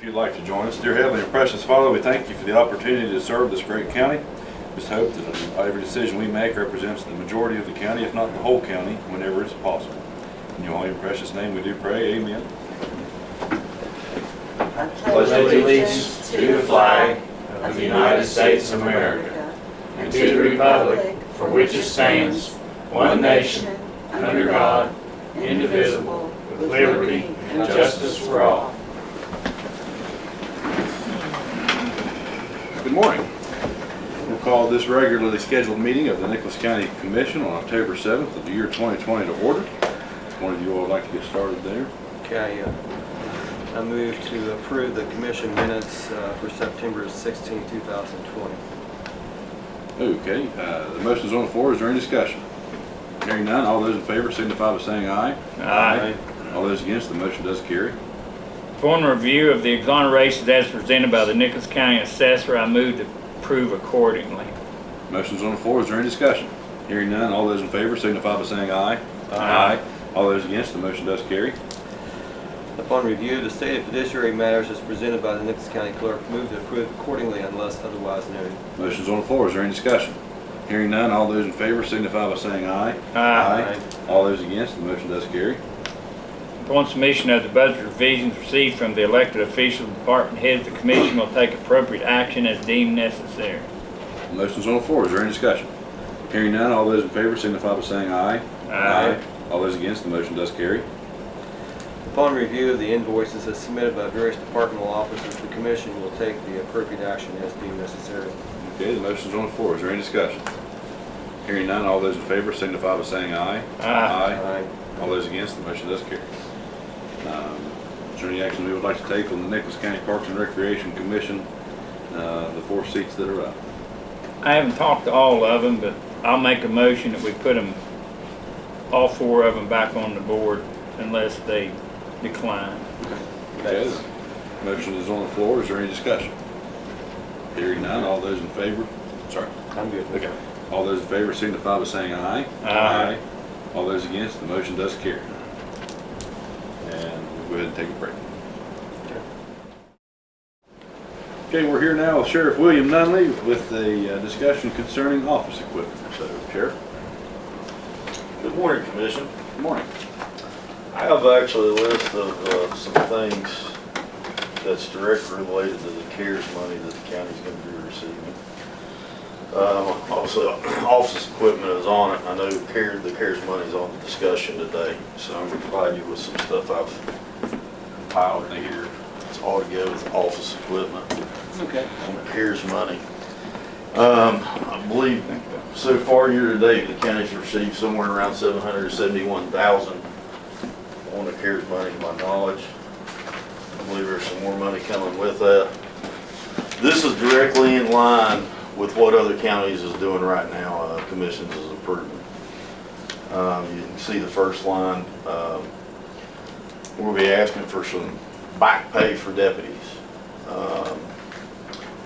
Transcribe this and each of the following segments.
If you'd like to join us, dear Heavenly and precious Father, we thank you for the opportunity to serve this great county. Just hope that every decision we make represents the majority of the county, if not the whole county, whenever it's possible. In your holy and precious name we do pray, amen. I pledge allegiance to the flag of the United States of America and to the republic for which it stands, one nation, under God, indivisible, with liberty and justice for all. Good morning. We'll call this regularly scheduled meeting of the Nicholas County Commission on October 7th of the year 2020 to order. One of you all would like to get started there. Okay, I move to approve the commission minutes for September 16, 2020. Okay, the motion is on the floor. Is there any discussion? Hearing none, all those in favor signify by saying aye. Aye. All those against, the motion does carry. Upon review of the exonerations as presented by the Nicholas County Assessor, I move to approve accordingly. Motion's on the floor. Is there any discussion? Hearing none, all those in favor signify by saying aye. Aye. All those against, the motion does carry. Upon review of the stated fiduciary matters as presented by the Nicholas County Clerk, move to approve accordingly unless otherwise noted. Motion's on the floor. Is there any discussion? Hearing none, all those in favor signify by saying aye. Aye. All those against, the motion does carry. Upon submission of the budget revisions received from the elected officials and department heads, the commission will take appropriate action as deemed necessary. Motion's on the floor. Is there any discussion? Hearing none, all those in favor signify by saying aye. Aye. All those against, the motion does carry. Upon review of the invoices as submitted by various departmental officers, the commission will take the appropriate action as deemed necessary. Okay, the motion's on the floor. Is there any discussion? Hearing none, all those in favor signify by saying aye. Aye. All those against, the motion does carry. Is there any action we would like to take on the Nicholas County Parks and Recreation Commission, the 4 seats that are up? I haven't talked to all of them, but I'll make a motion that we put them, all 4 of them, back on the board unless they decline. Okay, the motion is on the floor. Is there any discussion? Hearing none, all those in favor, sorry. I'm good. Okay. All those in favor signify by saying aye. Aye. All those against, the motion does carry. And we'll go ahead and take a break. Okay, we're here now with Sheriff William Nunley with a discussion concerning office equipment. So, Sheriff. Good morning, Commission. Good morning. I have actually a list of some things that's directly related to the CARES money that the county's going to be receiving. Obviously, office equipment is on it. I know the CARES money is on the discussion today, so I'm going to provide you with some stuff I've compiled in here. It's all to go with office equipment. Okay. On the CARES money. I believe so far year to date, the county's received somewhere around $771,000 on the CARES money, to my knowledge. I believe there's some more money coming with that. This is directly in line with what other counties is doing right now. Commissions is approving. You can see the first line. We'll be asking for some back pay for deputies.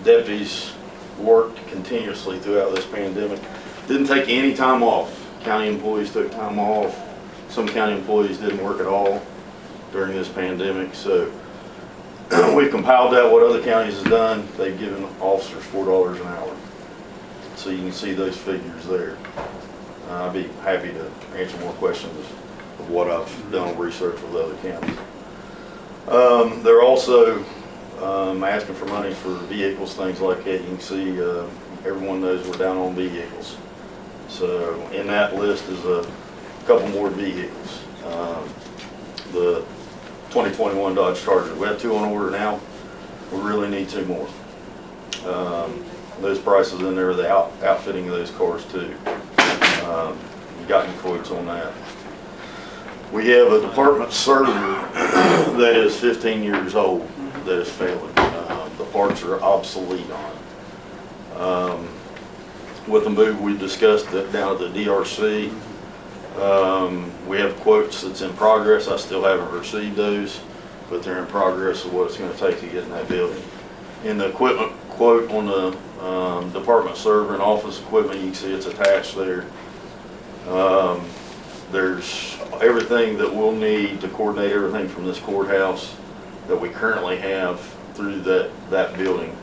Deputies worked continuously throughout this pandemic. Didn't take any time off. County employees took time off. Some county employees didn't work at all during this pandemic. So we've compiled that, what other counties have done. They've given officers $4 an hour. So you can see those figures there. I'd be happy to answer more questions of what I've done research with other counties. They're also asking for money for vehicles, things like that. You can see everyone knows we're down on vehicles. So in that list is a couple more vehicles. The 2021 Dodge Charger. We have 2 on order now. We really need 2 more. Those prices in there, the outfitting of those cars too. We've gotten quotes on that. We have a department server that is 15 years old that is failing. The parts are obsolete on it. With the move we discussed down at the DRC, we have quotes that's in progress. I still haven't received those, but they're in progress of what it's going to take to get in that building. In the equipment quote on the department server and office equipment, you can see it's attached there. There's everything that we'll need to coordinate everything from this courthouse that we currently have through that building.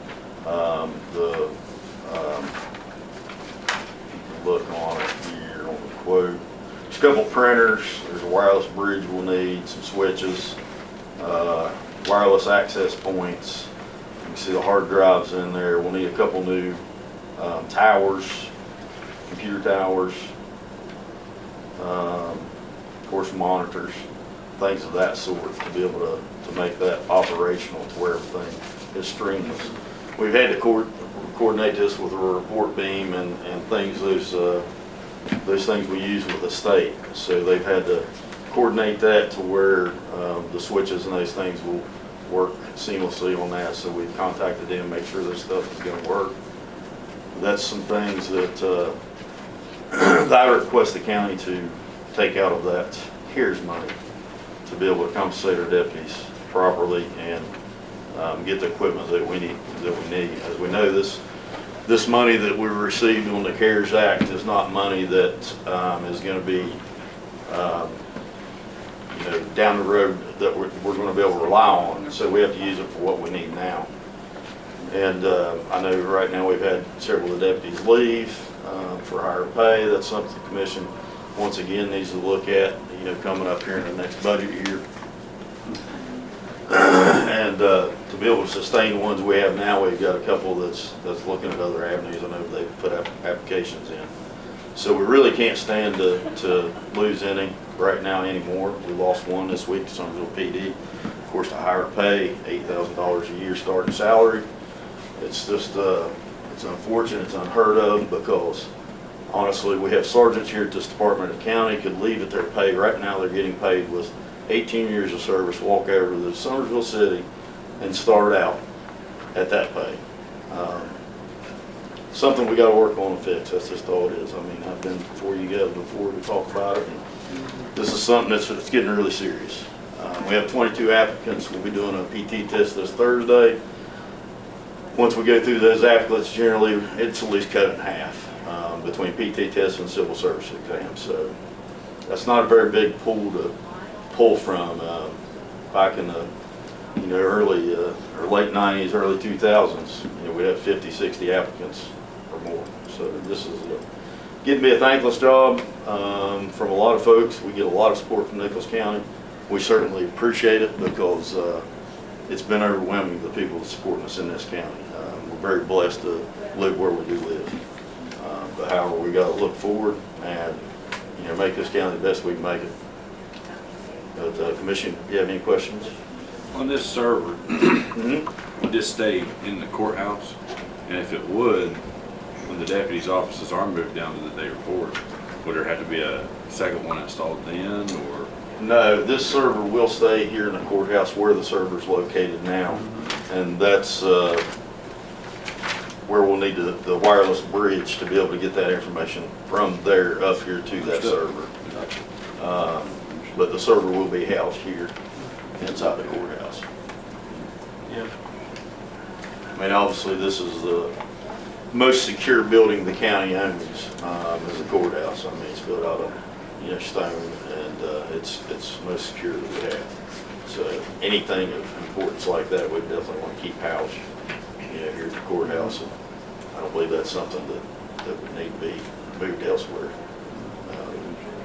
Look on it here on the quote. There's a couple printers, there's a wireless bridge we'll need, some switches, wireless access points. You can see the hard drives in there. We'll need a couple new towers, computer towers, of course monitors, things of that sort to be able to make that operational to where everything is streamless. We've had to coordinate this with a report beam and things, those things we use with the state. So they've had to coordinate that to where the switches and those things will work seamlessly on that. So we've contacted them, make sure this stuff is going to work. That's some things that I request the county to take out of that CARES money to be able to compensate our deputies properly and get the equipment that we need. As we know, this money that we received on the CARES Act is not money that is going to be down the road that we're going to be able to rely on. So we have to use it for what we need now. And I know right now we've had several of the deputies leave for higher pay. That's something the commission once again needs to look at, coming up here in the next budget year. And to be able to sustain the ones we have now, we've got a couple that's looking at other avenues. I know they've put applications in. So we really can't stand to lose any right now anymore. We lost one this week to Summersville PD. Of course, the higher pay, $8,000 a year starting salary. It's just, it's unfortunate, it's unheard of, because honestly, we have sergeants here at this department of the county could leave at their pay. Right now, they're getting paid with 18 years of service, walk over to the Summersville City and start out at that pay. Something we got to work on and fix. That's just all it is. I mean, I've been before you guys before to talk about it. And this is something that's getting really serious. We have 22 applicants. We'll be doing a PT test this Thursday. Once we go through those applicants, generally it's at least cut in half between PT tests and civil service exams. So that's not a very big pool to pull from. Back in the early or late 90s, early 2000s, we'd have 50, 60 applicants or more. So this is getting to be a thankless job from a lot of folks. We get a lot of support from Nicholas County. We certainly appreciate it, because it's been overwhelming, the people that supporting us in this county. We're very blessed to live where we do live. But however, we got to look forward and make this county the best we can make it. But Commission, do you have any questions? On this server, would this stay in the courthouse? And if it would, when the deputies' offices are moved down to the day report, would there have to be a second one installed then, or? No, this server will stay here in the courthouse where the server is located now. And that's where we'll need the wireless bridge to be able to get that information from there up here to that server. But the server will be housed here inside the courthouse. Yeah. I mean, obviously, this is the most secure building the county owns, is the courthouse. I mean, it's built out of stone, and it's most secure that we have. So anything of importance like that, we definitely want to keep housed, here at the courthouse. And I don't believe that's something that would need to be moved elsewhere,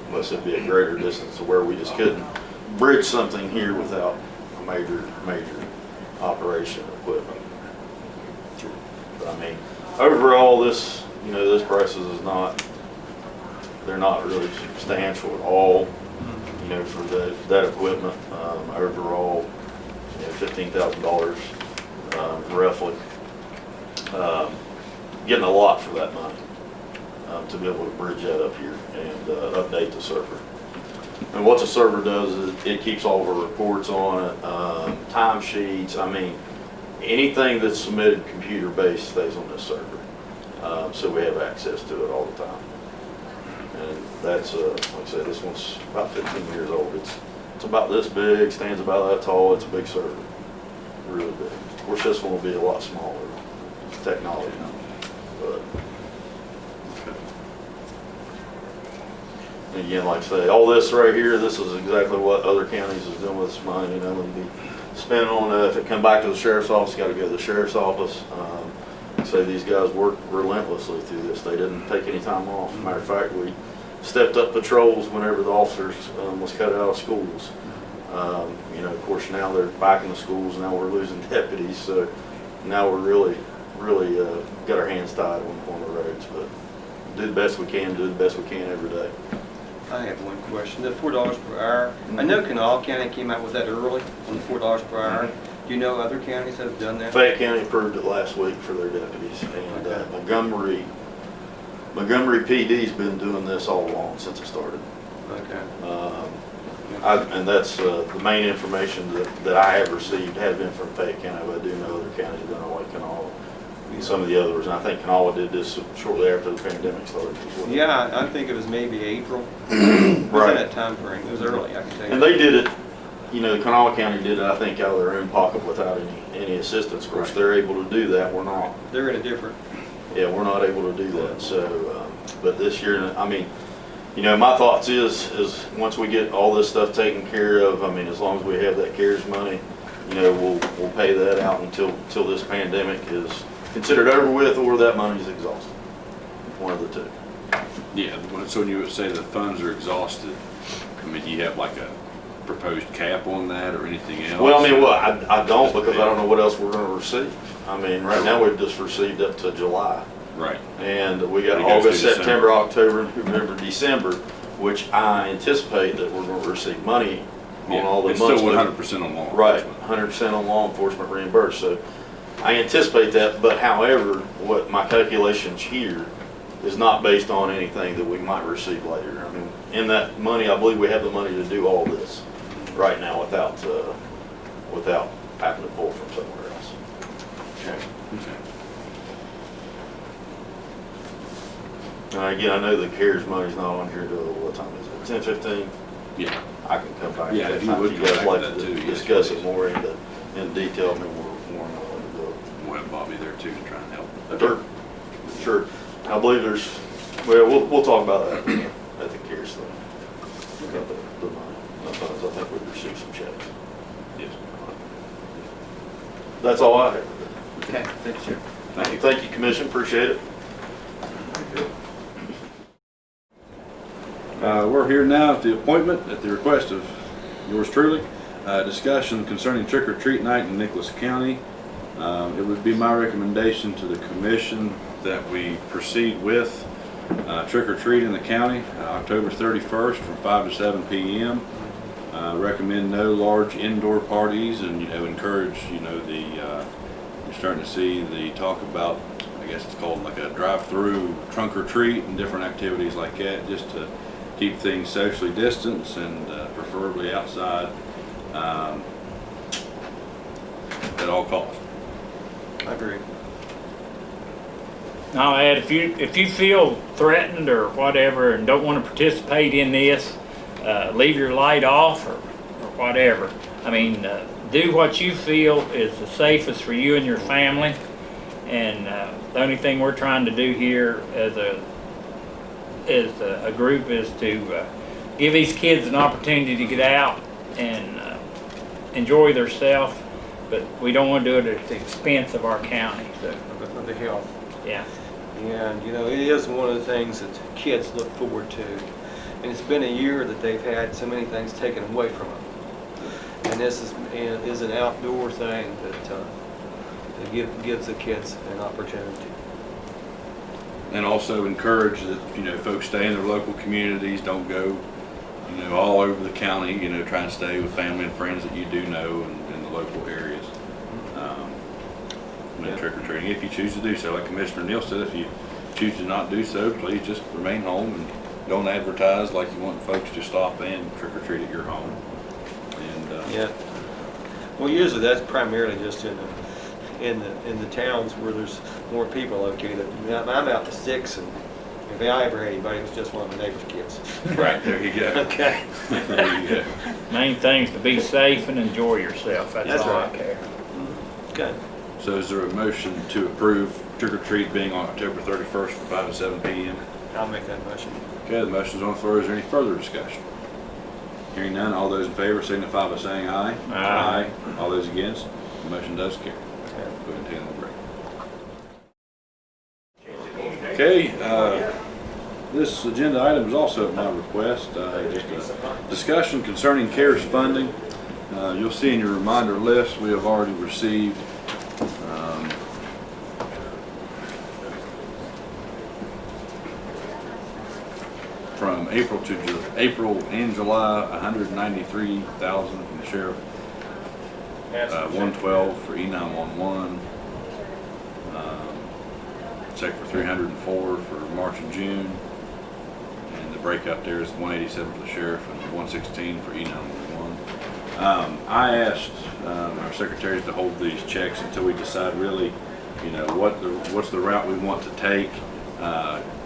unless it'd be a greater distance to where we just couldn't bridge something here without a major operation of equipment. But I mean, overall, this, those prices they're not really substantial at all, for that equipment. Overall, $15,000 roughly. Getting a lot for that money to be able to bridge that up here and update the server. And what the server does is it keeps all of our reports on it, time sheets. I mean, anything that's submitted computer-based stays on this server. So we have access to it all the time. And that's, like I said, this one's about 15 years old. It's about this big, stands about that tall. It's a big server, really big. Of course, this one will be a lot smaller. It's technology, but again, like I say, all this right here, this is exactly what other counties is doing with this money. Let me be spent on, if it come back to the sheriff's office, got to go to the sheriff's office. So these guys worked relentlessly through this. They didn't take any time off. Matter of fact, we stepped up patrols whenever the officers was cut out of schools. You know, of course, now they're back in the schools. Now we're losing deputies, so now we're really got our hands tied on the roads. But do the best we can. Do the best we can every day. I have one question. The $4 per hour, I know Kanawha County came out with that early on the $4 per hour. Do you know other counties that have done that? Fayette County approved it last week for their deputies, and Montgomery PD's been doing this all along since it started. Okay. And that's the main information that I have received has been from Fayette County, but I do know other counties have done it, like Kanawha and some of the others. And I think Kanawha did this shortly after the pandemic started as well. Yeah, I think it was maybe April. It was in that time frame. It was early, I can tell you. And they did it, you know, Kanawha County did it, I think, out of their own pocket without any assistance. Of course, they're able to do that. We're not. They're in a different. Yeah, we're not able to do that. So, but this year, I mean, you know, my thoughts is once we get all this stuff taken care of, I mean, as long as we have that CARES money, you know, we'll pay that out until this pandemic is considered over with, or that money's exhausted. One of the two. Yeah, so when you would say the funds are exhausted, I mean, do you have like a proposed cap on that or anything else? Well, I mean, I don't, because I don't know what else we're going to receive. I mean, right now we've just received up to July. Right. And we got It goes August, through September, October, November, December, which I anticipate that we're going to receive money on all the it's months. still 100% on law Right, enforcement. 100% on law enforcement reimbursed. So I anticipate that, but however, what my calculations here is not based on anything that we might receive later. I mean, in that money, I believe we have the money to do all this right now without having to pull from somewhere else. Okay. Again, I know the CARES money's not on here till, what time is it, 10:15? Yeah. I can come back. Yeah, at if that you time would you come guys back to like that too, yes, discuss please. it more in detail, I mean, we're more than willing to do it. We'll have Bobby there too to try and help. Sure, sure. I believe we'll talk about that at the CARES thing. About the money, the funds, I think we've received some checks. Yes. That's all I have. Okay, thanks, Chair. Thank you. Thank you, Commission, appreciate it. We're here now at the appointment, at the request of yours truly, discussion concerning trick or treat night in Nicholas County. It would be my recommendation to the commission that we proceed with trick or treat in the county, October 31st from 5 to 7 p.m. Recommend no large indoor parties, and encourage you're starting to see the talk about, I guess it's called like a drive-through trunk or treat and different activities like that, just to keep things socially distanced and preferably outside at all costs. I agree. Now, Ed, if you feel threatened or whatever and don't want to participate in this, leave your light off or whatever. I mean, do what you feel is the safest for you and your family. And the only thing we're trying to do here as a group is to give these kids an opportunity to get out and enjoy themselves, but we don't want to do it at the expense of our county. So, Of the health. yeah. And, it is one of the things that kids look forward to. And it's been a year that they've had so many things taken away from them. And this is an outdoor thing that gives the kids an opportunity. And also encourage that, folks stay in their local communities, don't go, all over the county, try and stay with family and friends that you do know in the local areas. Trick or treating, if you choose to do so. Like Commissioner Neal said, if you choose to not do so, please just remain home and don't advertise like you want folks to stop and trick or treat at your home. And Yeah. Well, usually that's primarily just in the towns where there's more people located. I'm out to 6, and if I ever had anybody, it was just one of the neighbor's kids. right, there you go. Okay. There you go. Main thing is to be safe and enjoy yourself. That's all right. I care. Okay. So is there a motion to approve trick or treat being on October 31st from 5 to 7 p.m.? I'll make that motion. Okay, the motion's on the floor. Is there any further discussion? Hearing none, all those in favor signify by saying aye. Aye. All those against, the motion does carry. Go ahead and take a break. Okay, this agenda item is also at my request, just a discussion concerning CARES funding. You'll see in your reminder list, we have already received from April and July, $193,000 from the sheriff, 112 for E911, check for 304 for March and June, and the breakout there is 187 for the sheriff and 116 for E911. I asked our secretaries to hold these checks until we decide really, you know, what's the route we want to take.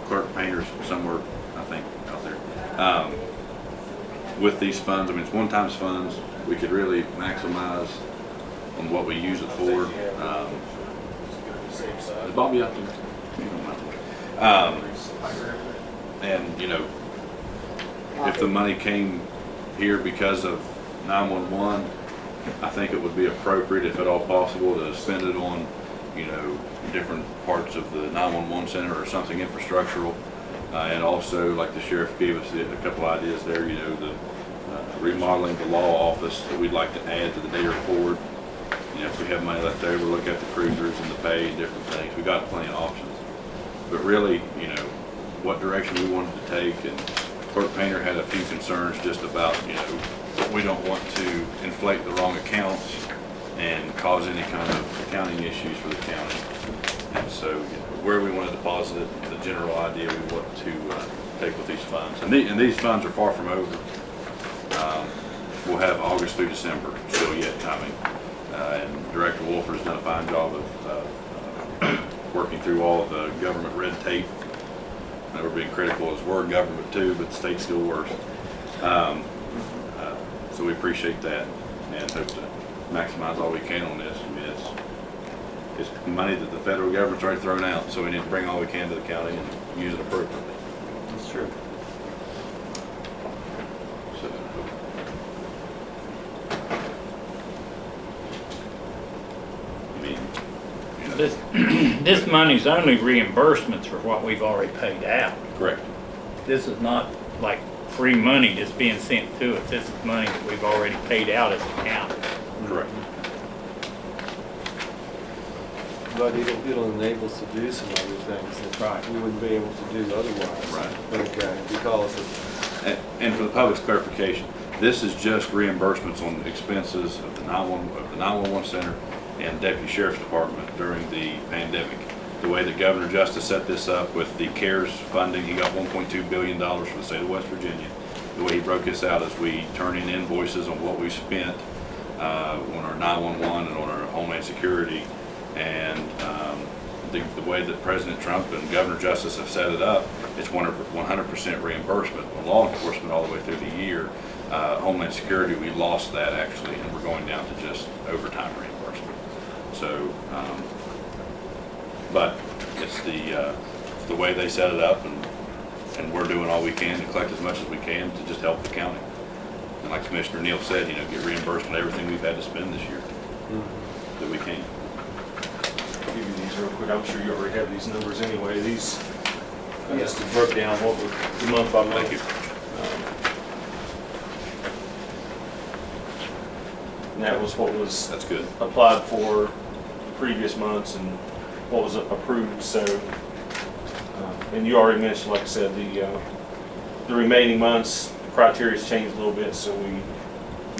Clerk Painter's somewhere, I think, out there. With these funds, I mean, it's one-time funds. We could really maximize on what we use it for. Is Bobby out there? You don't mind. And, you know, if the money came here because of 911, I think it would be appropriate, if at all possible, to spend it on, you know, different parts of the 911 center or something infrastructural. And also, like the sheriff gave us a couple ideas there, you know, the remodeling the law office that we'd like to add to the day report. You know, if we have money left over, look at the cruisers and the pay and different things. We got plenty of options. But really, you know, what direction we wanted to take, and Clerk Painter had a few concerns just about, you know, we don't want to inflate the wrong accounts and cause any kind of accounting issues for the county. And so, you know, where we want to deposit it, the general idea we want to take with these funds. And these funds are far from over. We'll have August through December still yet coming. And Director Wolford has done a fine job of working through all of the government red tape. We're being critical as we're government too, but the state's still worse. So we appreciate that and hope to maximize all we can on this. I mean, it's money that the federal government's already thrown out, so we need to bring all we can to the county and use it appropriately. That's true. So, I mean, you know, This money's only reimbursements for what we've already paid out. correct. This is not like free money that's being sent to us. This is money that we've already paid out as a county. Correct. But it'll enable us to do some other things that we wouldn't be able to do otherwise. Right. Okay, because of, And for the public's clarification, this is just reimbursements on expenses of the 911 center and Deputy Sheriff's Department during the pandemic. The way that Governor Justice set this up with the CARES funding, he got $1.2 billion from the state of West Virginia. The way he broke this out is we turn in invoices on what we spent on our 911 and on our Homeland Security. And the way that President Trump and Governor Justice have set it up, it's 100% reimbursement on law enforcement all the way through the year. Homeland Security, we lost that actually, and we're going down to just overtime reimbursement. So, but it's the way they set it up, and we're doing all we can to collect as much as we can to just help the county. And like Commissioner Neal said, you know, get reimbursed on everything we've had to spend this year that we can. Give you these real quick. I'm sure you already have these numbers anyway. These, I guess, broke down what was the month by month. Thank you. And that was what was That's good. applied for previous months and what was approved. So, and you already mentioned, like I said, the remaining months criteria's changed a little bit, so we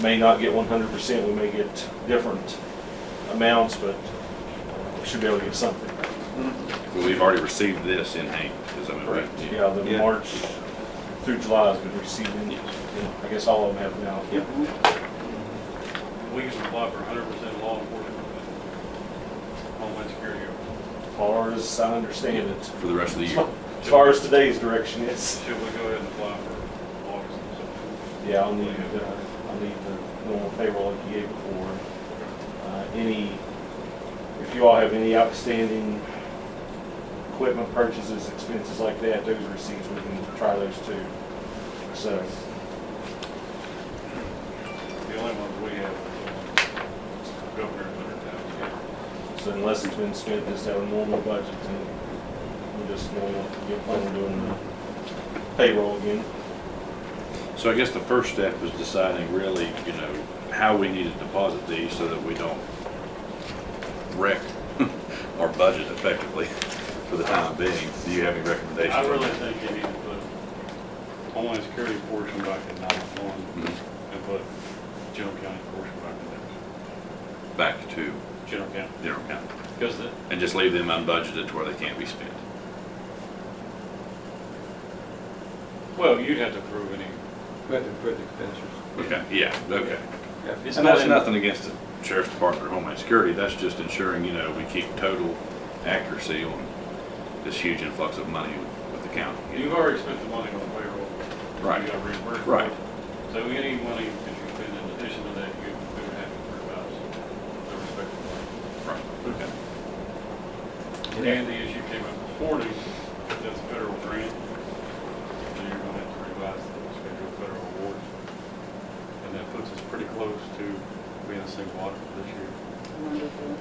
may not get 100%. We may get different amounts, but we should be able to get something. Well, we've already received this in hand. Is that right? Yeah, the Yeah. March through July has been receiving. I guess all of them have now. Yeah. We can apply for 100% law enforcement and Homeland Security. As far as I understand it. For the rest of the year. As far as today's direction is. Should we go ahead and apply for August and September? Yeah, I'll need the normal payroll like you gave before. If you all have any outstanding equipment purchases, expenses like that, those receipts, we can try those too. So, only ones we have is governor and $100,000. So unless it's been spent, just have a normal budget and we just normal, get on doing the payroll again. So I guess the first step is deciding really, you know, how we need to deposit these so that we don't wreck our budget effectively for the time being. Do you have any recommendations? I on really that? think you need to put Homeland Security portion back in 911 Mhm. and put General County portion back in Back to there. General County. general county Because the, and just leave them unbudgeted to where they can't be spent. well, you'd have to approve any. We have to approve the expenditures. Okay, yeah, okay. Yeah. It's And not that's in- nothing against the sheriff's department or Homeland Security, that's just ensuring, you know, we keep total accuracy on this huge influx of money with the county. You've already spent the money on the payroll. Right. You got reimbursed. Right. So any money that you spend in addition to that, you would have to revise the respective money. Right, okay. And the issue came up this morning, that that's a federal grant, so you're gonna have to revise the schedule of federal awards. And that puts us pretty close to being a single audit for this year. Wonderful.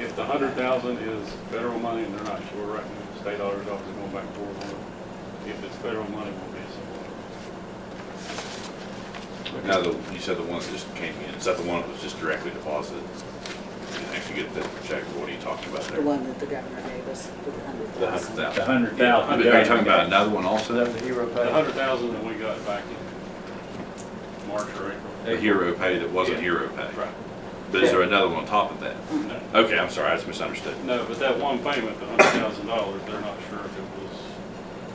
If the 100,000 is federal money and they're not sure right now, the state auditor's office is going back and forth on it. If it's federal money, we'll be a single audit. Now, you said the one that just came in, is that the one that was just directly deposited? You didn't actually get the check, or what are you talking about there? The one that the governor gave us for the The 100,000. The 100,000. $100,000. Are you talking about another one also? That was the hero The pay. 100,000 that we got back in March or April. The hero pay that wasn't Yeah. hero pay? Right. But is there another one on top of that? No. Okay, I'm sorry, I just misunderstood. No, but that one payment, the $100,000, they're not sure if it was,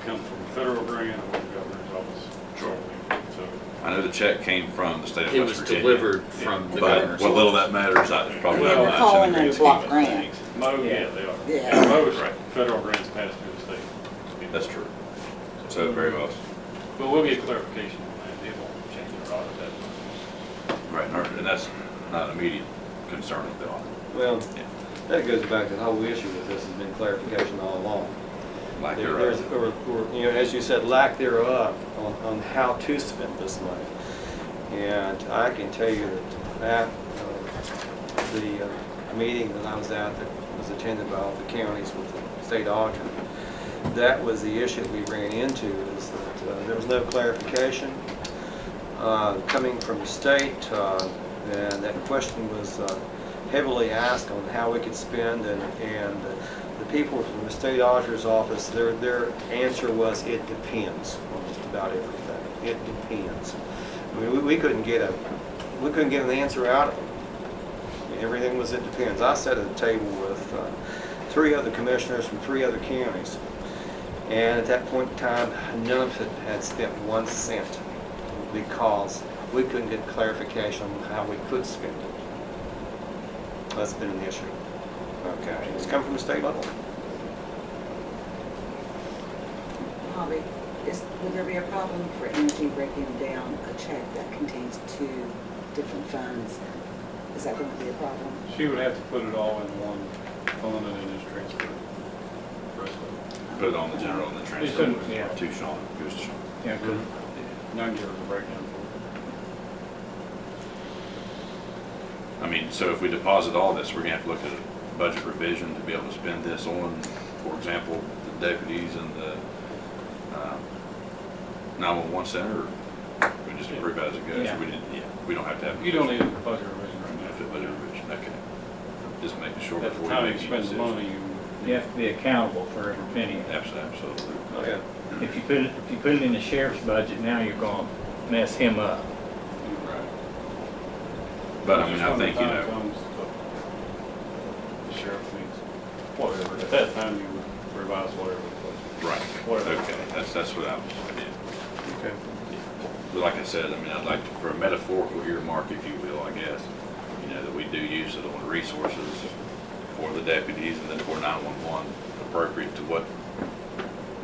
come from a federal grant or the governor's office. Sure. So, I know the check came from the state of It West was Virginia. delivered from the But governor's what little office. that matters, it's probably Well, not they're much. calling in the it a grand block scheme of grant. things. yeah, they are. Yeah. Most Right. federal grants pass through the state. That's true. So very well. But we'll get clarification on that. It won't change the audit that much. Right, and that's not an immediate concern of the audit. Well, Yeah. that goes back to the whole issue with this has been clarification all along. Like There's, or, you know, as you said, lack thereof on how to spend this money. And I can tell you that at the meeting that I was at that was attended by all the counties with the state auditor, that was the issue that we ran into, is that there was no clarification coming from the state, and that question was heavily asked on how we could spend, and the people from the state auditor's office, their answer was, it depends on just about everything. It depends. I mean, we couldn't get an answer out of them. I mean, everything was, it depends. I sat at a table with 3 other commissioners from 3 other counties, and at that point in time, none of it had spent 1 cent because we couldn't get clarification on how we could spend it. That's been an issue. Okay, it's come from the state level. Bobby, would there be a problem for Energy breaking down a check that contains 2 different funds? Is that going to be a problem? She would have to put it all in one fund and then just transfer the rest of it. Put it on the general and the transfer couldn't- yeah. to Sean, goes to Sean. Yeah, good. Now give us a breakdown for I mean, so if we deposit all this, we're gonna have to look at a budget revision to be able to spend this on, for example, the deputies and the 911 center, or we just approve as it goes? Yeah. We don't have to have. it. You don't need a budget revision We don't have to have right a budget revision, okay. Just making sure now. At the before we time you make any spend the decisions. money, You have to be accountable for every penny. Absolutely. Okay. If you put it in the sheriff's budget, now you're gonna mess him up. But I mean, I Just when think, the you time know, comes, the sheriff needs, whatever, at that time you would revise whatever it was. right, Whatever. okay, that's what I was, yeah. Okay. But like I said, I mean, I'd like to, for a metaphorical earmark, if you will, I guess, you know, that we do use it on resources for the deputies and then for 911 appropriate to what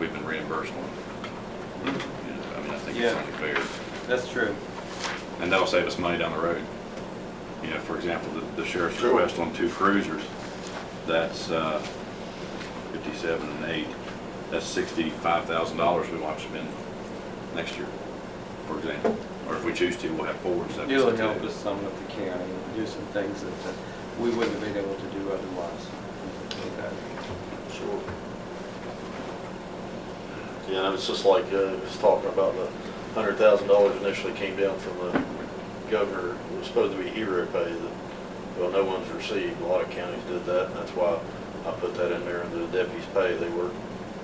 we've been reimbursed on. You know, I mean, I think it's Yeah. only fair. That's true. And that'll save us money down the road. You know, for example, the sheriff's Sure. request on 2 cruisers, that's 57 and 8. That's $65,000 we want to spend next year, for example. Or if we choose to, we'll have four. So It'll help us some with the county, do some things that we wouldn't have been able to do otherwise. Okay. Sure. Yeah, and it's just like, was talking about the $100,000 initially came down from the governor. It was supposed to be hero pay that, well, no one's received. A lot of counties did that, and that's why I put that in there under the deputies' pay. They work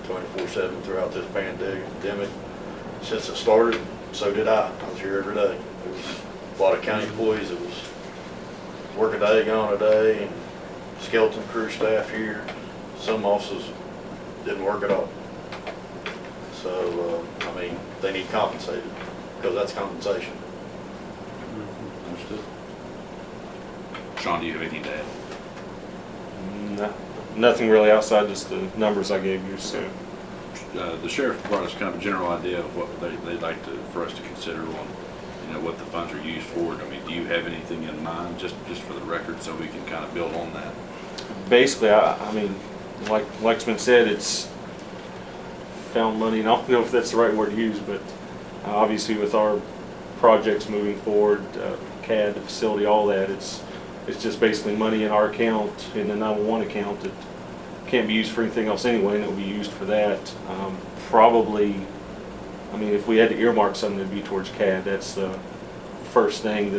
24/7 throughout this pandemic. Since it started, so did I. I was here every day. There was a lot of county employees. It was work a day, gone a day, and skeleton crew staff here. Some offices didn't work at all. So, I mean, they need compensated, because that's compensation. Understood. Sean, do you have anything to add? No, nothing really outside just the numbers I gave you, so. The sheriff brought us kind of a general idea of what they'd like for us to consider on, what the funds are used for. I mean, do you have anything in mind, just for the record, so we can kind of build on that? Basically, I mean, like's been said, it's found money, and I don't know if that's the right word to use, but obviously with our projects moving forward, CAD, the facility, all that, it's just basically money in our account, in the 911 account that can't be used for anything else anyway, and it'll be used for that. Probably, I mean, if we had to earmark something, it'd be towards CAD. That's the first thing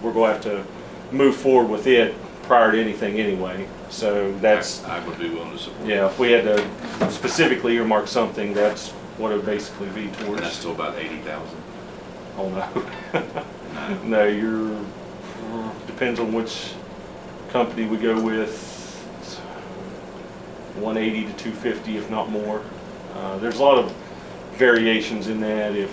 we're going to have to move forward with it prior to anything anyway. So that's, I would be willing to support. yeah, if we had to specifically earmark something, that's what it would basically be towards. And that's still about 80,000. Oh, no. No. No, depends on which company we go with. 180 to 250, if not more. There's a lot of variations in that. If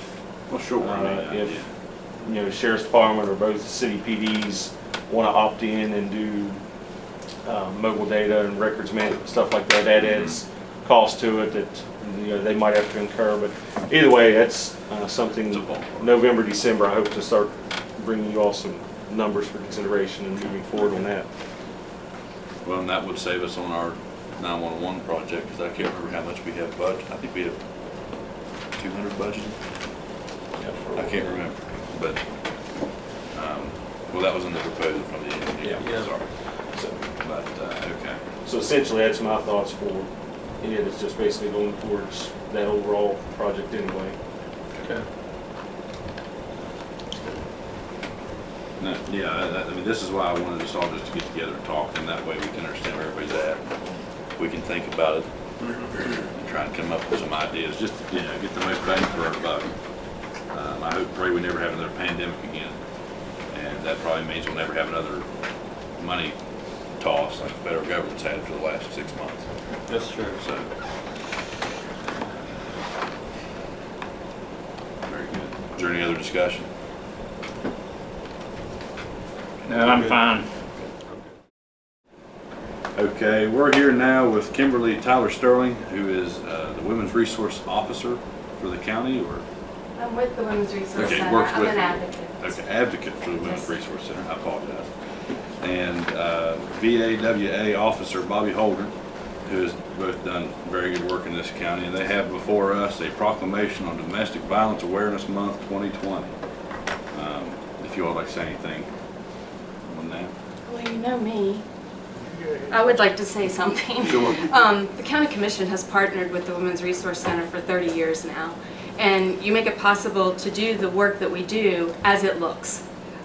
Well, sure. if Sheriff's Department or both city PDs want to opt in and do mobile data and records management, stuff like that, that adds cost to it that they might have to incur. But either way, that's something It's a ballpark. November, December. I hope to start bringing you all some numbers for consideration and moving forward on that. Well, and that would save us on our 911 project, because I can't remember how much we have budget. I think we have 200 budgeted. I can't remember, but well, that was in the proposal from the engineer. Yeah. Sorry. So, but okay. So essentially, that's my thoughts for it. It's just basically going towards that overall project anyway. Okay. No, yeah, I mean, this is why I wanted us all just to get together and talk, and that way we can understand where everybody's at. We can think about it and try and come up with some ideas, just to, get the most bang for our buck. I hope, pray we never have another pandemic again, and that probably means we'll never have another money toss like the federal government's had for the last 6 months. That's true. So, very good. Is there any other discussion? No, I'm fine. Okay, we're here now with Kimberly Tyler Sterling, who is the Women's Resource Officer for the county, or? I'm with the Women's Resource Okay, Center. works I'm with an you. advocate. Okay, advocate for the Women's Resource Center, I apologize. And VAWA Officer Bobby Holder, who has both done very good work in this county, and they have before us a proclamation on Domestic Violence Awareness Month 2020. If you all like to say anything on that. Well, you know me. I would like to say something. Sure. The County Commission has partnered with the Women's Resource Center for 30 years now, and you make it possible to do the work that we do as it looks.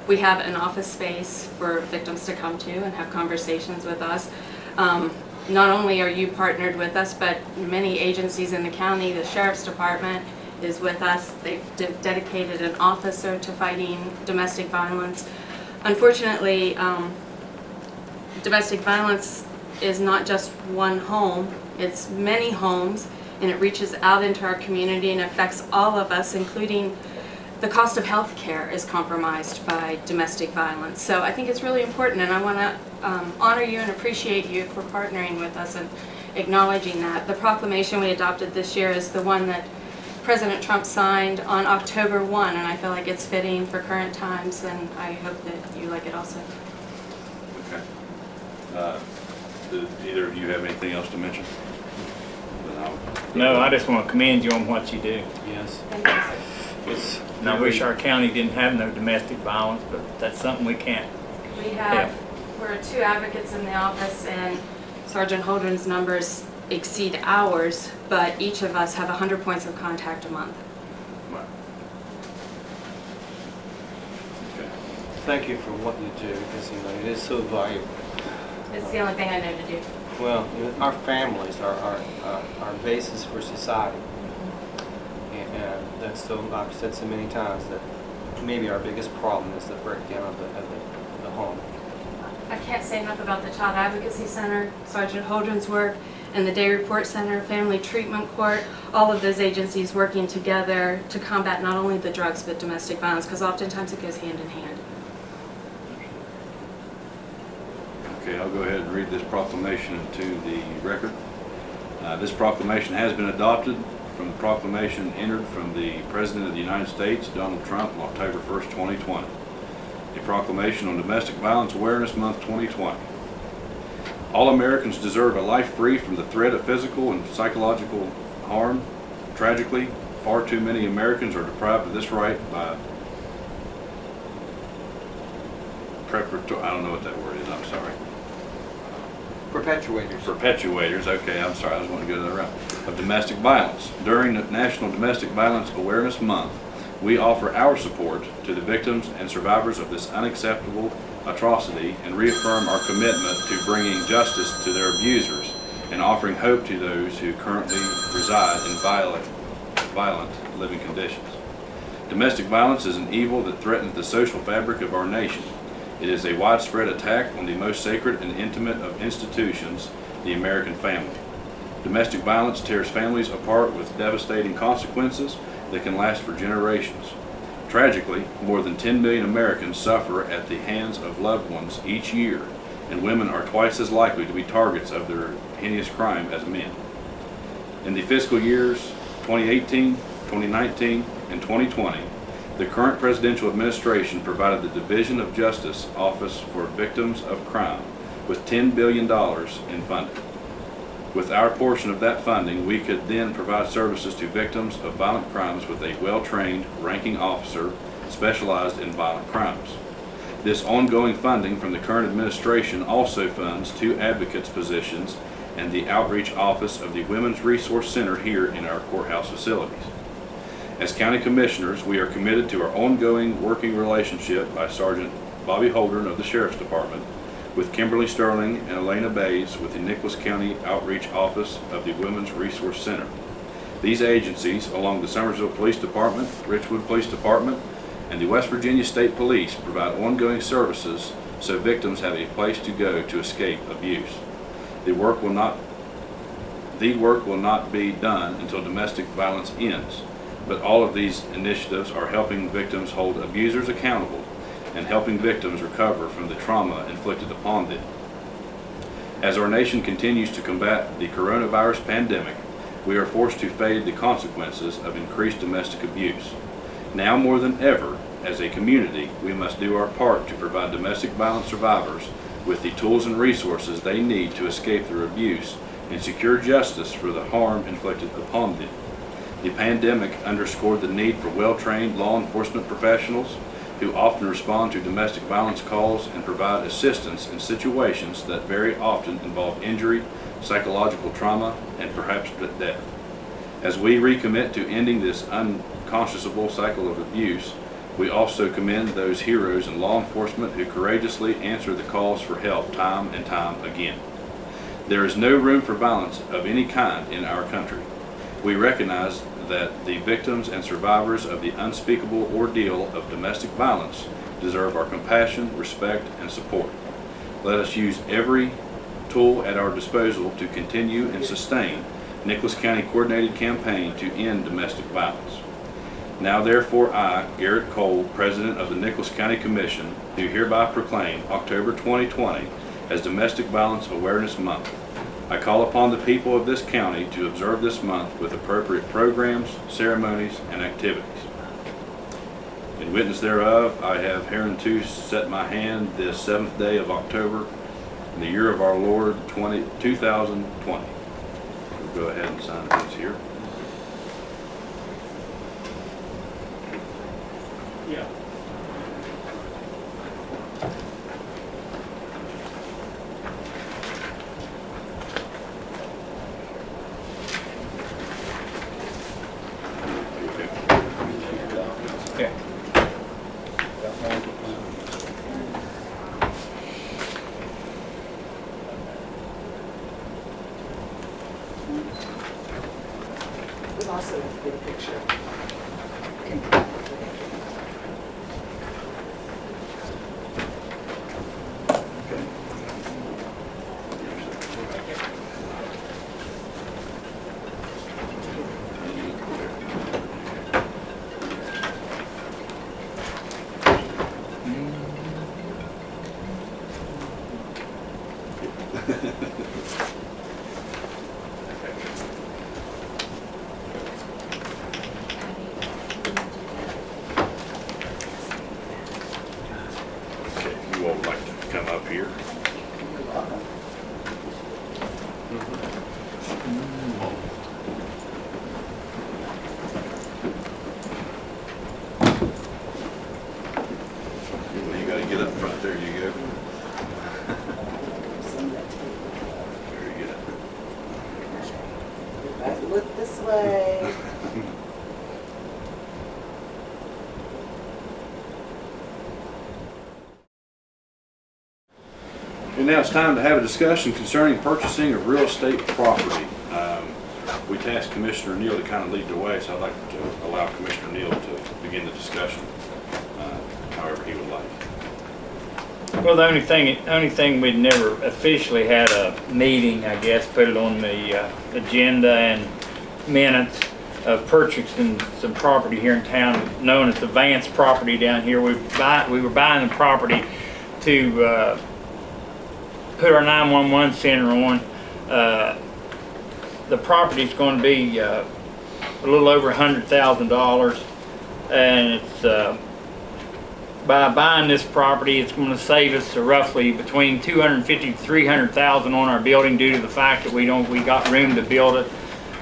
We have an office space for victims to come to and have conversations with us. Not only are you partnered with us, but many agencies in the county, the Sheriff's Department is with us. They've dedicated an officer to fighting domestic violence. Unfortunately, domestic violence is not just one home, it's many homes, and it reaches out into our community and affects all of us, including the cost of health care is compromised by domestic violence. So I think it's really important, and I want to honor you and appreciate you for partnering with us and acknowledging that. The proclamation we adopted this year is the one that President Trump signed on October 1, and I feel like it's fitting for current times, and I hope that you like it also. Okay. Do either of you have anything else to mention? Then I'll- No, I just want to commend you on what you do. Yes. Thank you, sir. It's And I wish our county didn't have no domestic violence, but that's something we can't. We have, we're 2 advocates in the office, and Sergeant Holdren's numbers exceed ours, but each of us have 100 points of contact a month. Okay. Thank you for what you do, because, you know, it is so valuable. It's the only thing I know to do. Well, you know, our families are our basis for society. And that's so, I've said so many times that maybe our biggest problem is the breakdown of the home. I can't say enough about the Child Advocacy Center, Sergeant Holdren's work, and the Day Report Center, Family Treatment Court, all of those agencies working together to combat not only the drugs but domestic violence, because oftentimes it goes hand in hand. Okay, I'll go ahead and read this proclamation into the record. This proclamation has been adopted from the proclamation entered from the President of the United States, Donald Trump, on October 1st, 2020. A proclamation on Domestic Violence Awareness Month 2020. All Americans deserve a life free from the threat of physical and psychological harm. Tragically, far too many Americans are deprived of this right by I don't know what that word is, I'm sorry. Perpetuators, okay, I'm sorry, I was wanting to go to the route, of domestic violence. During the National Domestic Violence Awareness Month, we offer our support to the victims and survivors of this unacceptable atrocity and reaffirm our commitment to bringing justice to their abusers and offering hope to those who currently reside in violent living conditions. Domestic violence is an evil that threatens the social fabric of our nation. It is a widespread attack on the most sacred and intimate of institutions, the American family. Domestic violence tears families apart with devastating consequences that can last for generations. Tragically, more than 10 million Americans suffer at the hands of loved ones each year, and women are twice as likely to be targets of their heinous crime as men. In the fiscal years 2018, 2019, and 2020, the current presidential administration provided the Division of Justice Office for Victims of Crime with $10 billion in funding. With our portion of that funding, we could then provide services to victims of violent crimes with a well-trained ranking officer specialized in violent crimes. This ongoing funding from the current administration also funds 2 advocates positions and the outreach office of the Women's Resource Center here in our courthouse facilities. As County Commissioners, we are committed to our ongoing working relationship by Sergeant Bobby Holdren of the Sheriff's Department with Kimberly Sterling and Elena Bays with the Nicholas County Outreach Office of the Women's Resource Center. These agencies, along the Summersville Police Department, Richwood Police Department, and the West Virginia State Police provide ongoing services so victims have a place to go to escape abuse. The work will not be done until domestic violence ends, but all of these initiatives are helping victims hold abusers accountable and helping victims recover from the trauma inflicted upon them. As our nation continues to combat the coronavirus pandemic, we are forced to face the consequences of increased domestic abuse. Now more than ever, as a community, we must do our part to provide domestic violence survivors with the tools and resources they need to escape their abuse and secure justice for the harm inflicted upon them. The pandemic underscored the need for well-trained law enforcement professionals who often respond to domestic violence calls and provide assistance in situations that very often involve injury, psychological trauma, and perhaps death. As we recommit to ending this unconscionable cycle of abuse, we also commend those heroes in law enforcement who courageously answer the calls for help time and time again. There is no room for violence of any kind in our country. We recognize that the victims and survivors of the unspeakable ordeal of domestic violence deserve our compassion, respect, and support. Let us use every tool at our disposal to continue and sustain Nicholas County Coordinated Campaign to end domestic violence. Now therefore I, Garrett Cole, President of the Nicholas County Commission, do hereby proclaim October 2020 as Domestic Violence Awareness Month. I call upon the people of this county to observe this month with appropriate programs, ceremonies, and activities. In witness thereof, I have hereunto set my hand this 7th day of October in the year of our Lord 2020. We'll go ahead and sign these here. Yeah. Okay. We also have to get a picture. Okay, if you all would like to come up here. Well, you gotta get up front, there you go. Very good. Everybody look this way. And now it's time to have a discussion concerning purchasing of real estate property. We tasked Commissioner Neal to kind of lead the way, so I'd like to allow Commissioner Neal to begin the discussion, however he would like. Well, the only thing we'd never officially had a meeting, I guess, put it on the agenda and minutes of purchasing some property here in town known as the Vance property down here. We were buying the property to put our 911 center on. The property's going to be a little over $100,000, and it's by buying this property, it's going to save us roughly between $250,000 to $300,000 on our building due to the fact that we got room to build it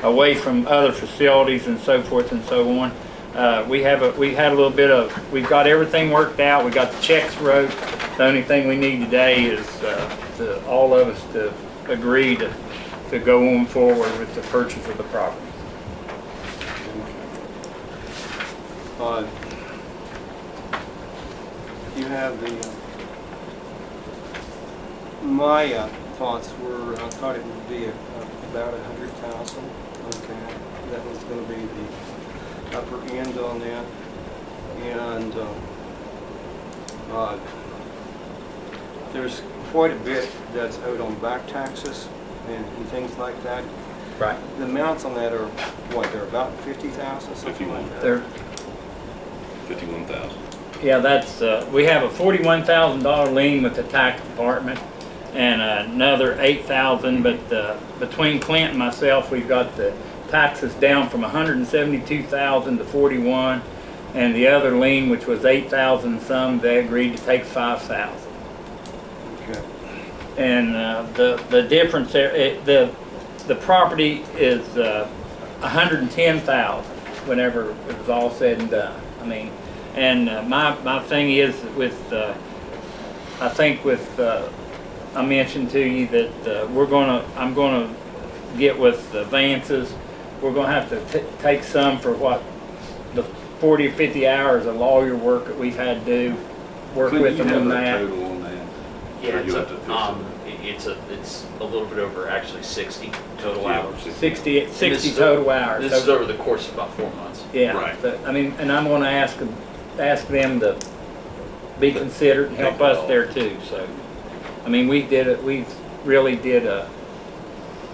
away from other facilities and so forth and so on. We've got everything worked out. We got the checks wrote. The only thing we need today is all of us to agree to go on forward with the purchase of the property. You have my thoughts were, I thought it would be about 100,000. Okay, that was going to be the upper end on that, and there's quite a bit that's owed on back taxes and things like that. Right. The amounts on that are what? They're about 50,000, something like that. They're 51,000. Yeah, that's, we have a $41,000 lien with the tax department and another $8,000, but between Clint and myself, we've got the taxes down from $172,000 to $41,000, and the other lien, which was $8,000 some, they agreed to take $5,000. Okay. And the difference there, the property is $110,000 whenever it was all said and done. I mean, and my thing is with, I think with, I mentioned to you that I'm gonna get with the Vances. We're gonna have to take some for what, the 40 or 50 hours of lawyer work that we've had to do, work with them on that. Total on that? Yeah, Or you have to fix it's a little bit over actually 60 total hours. 60 This is total hours. This is over the course of about 4 months. Yeah, Right. but, I mean, and I'm gonna ask them to be considerate and help us there too, so. I mean, we really did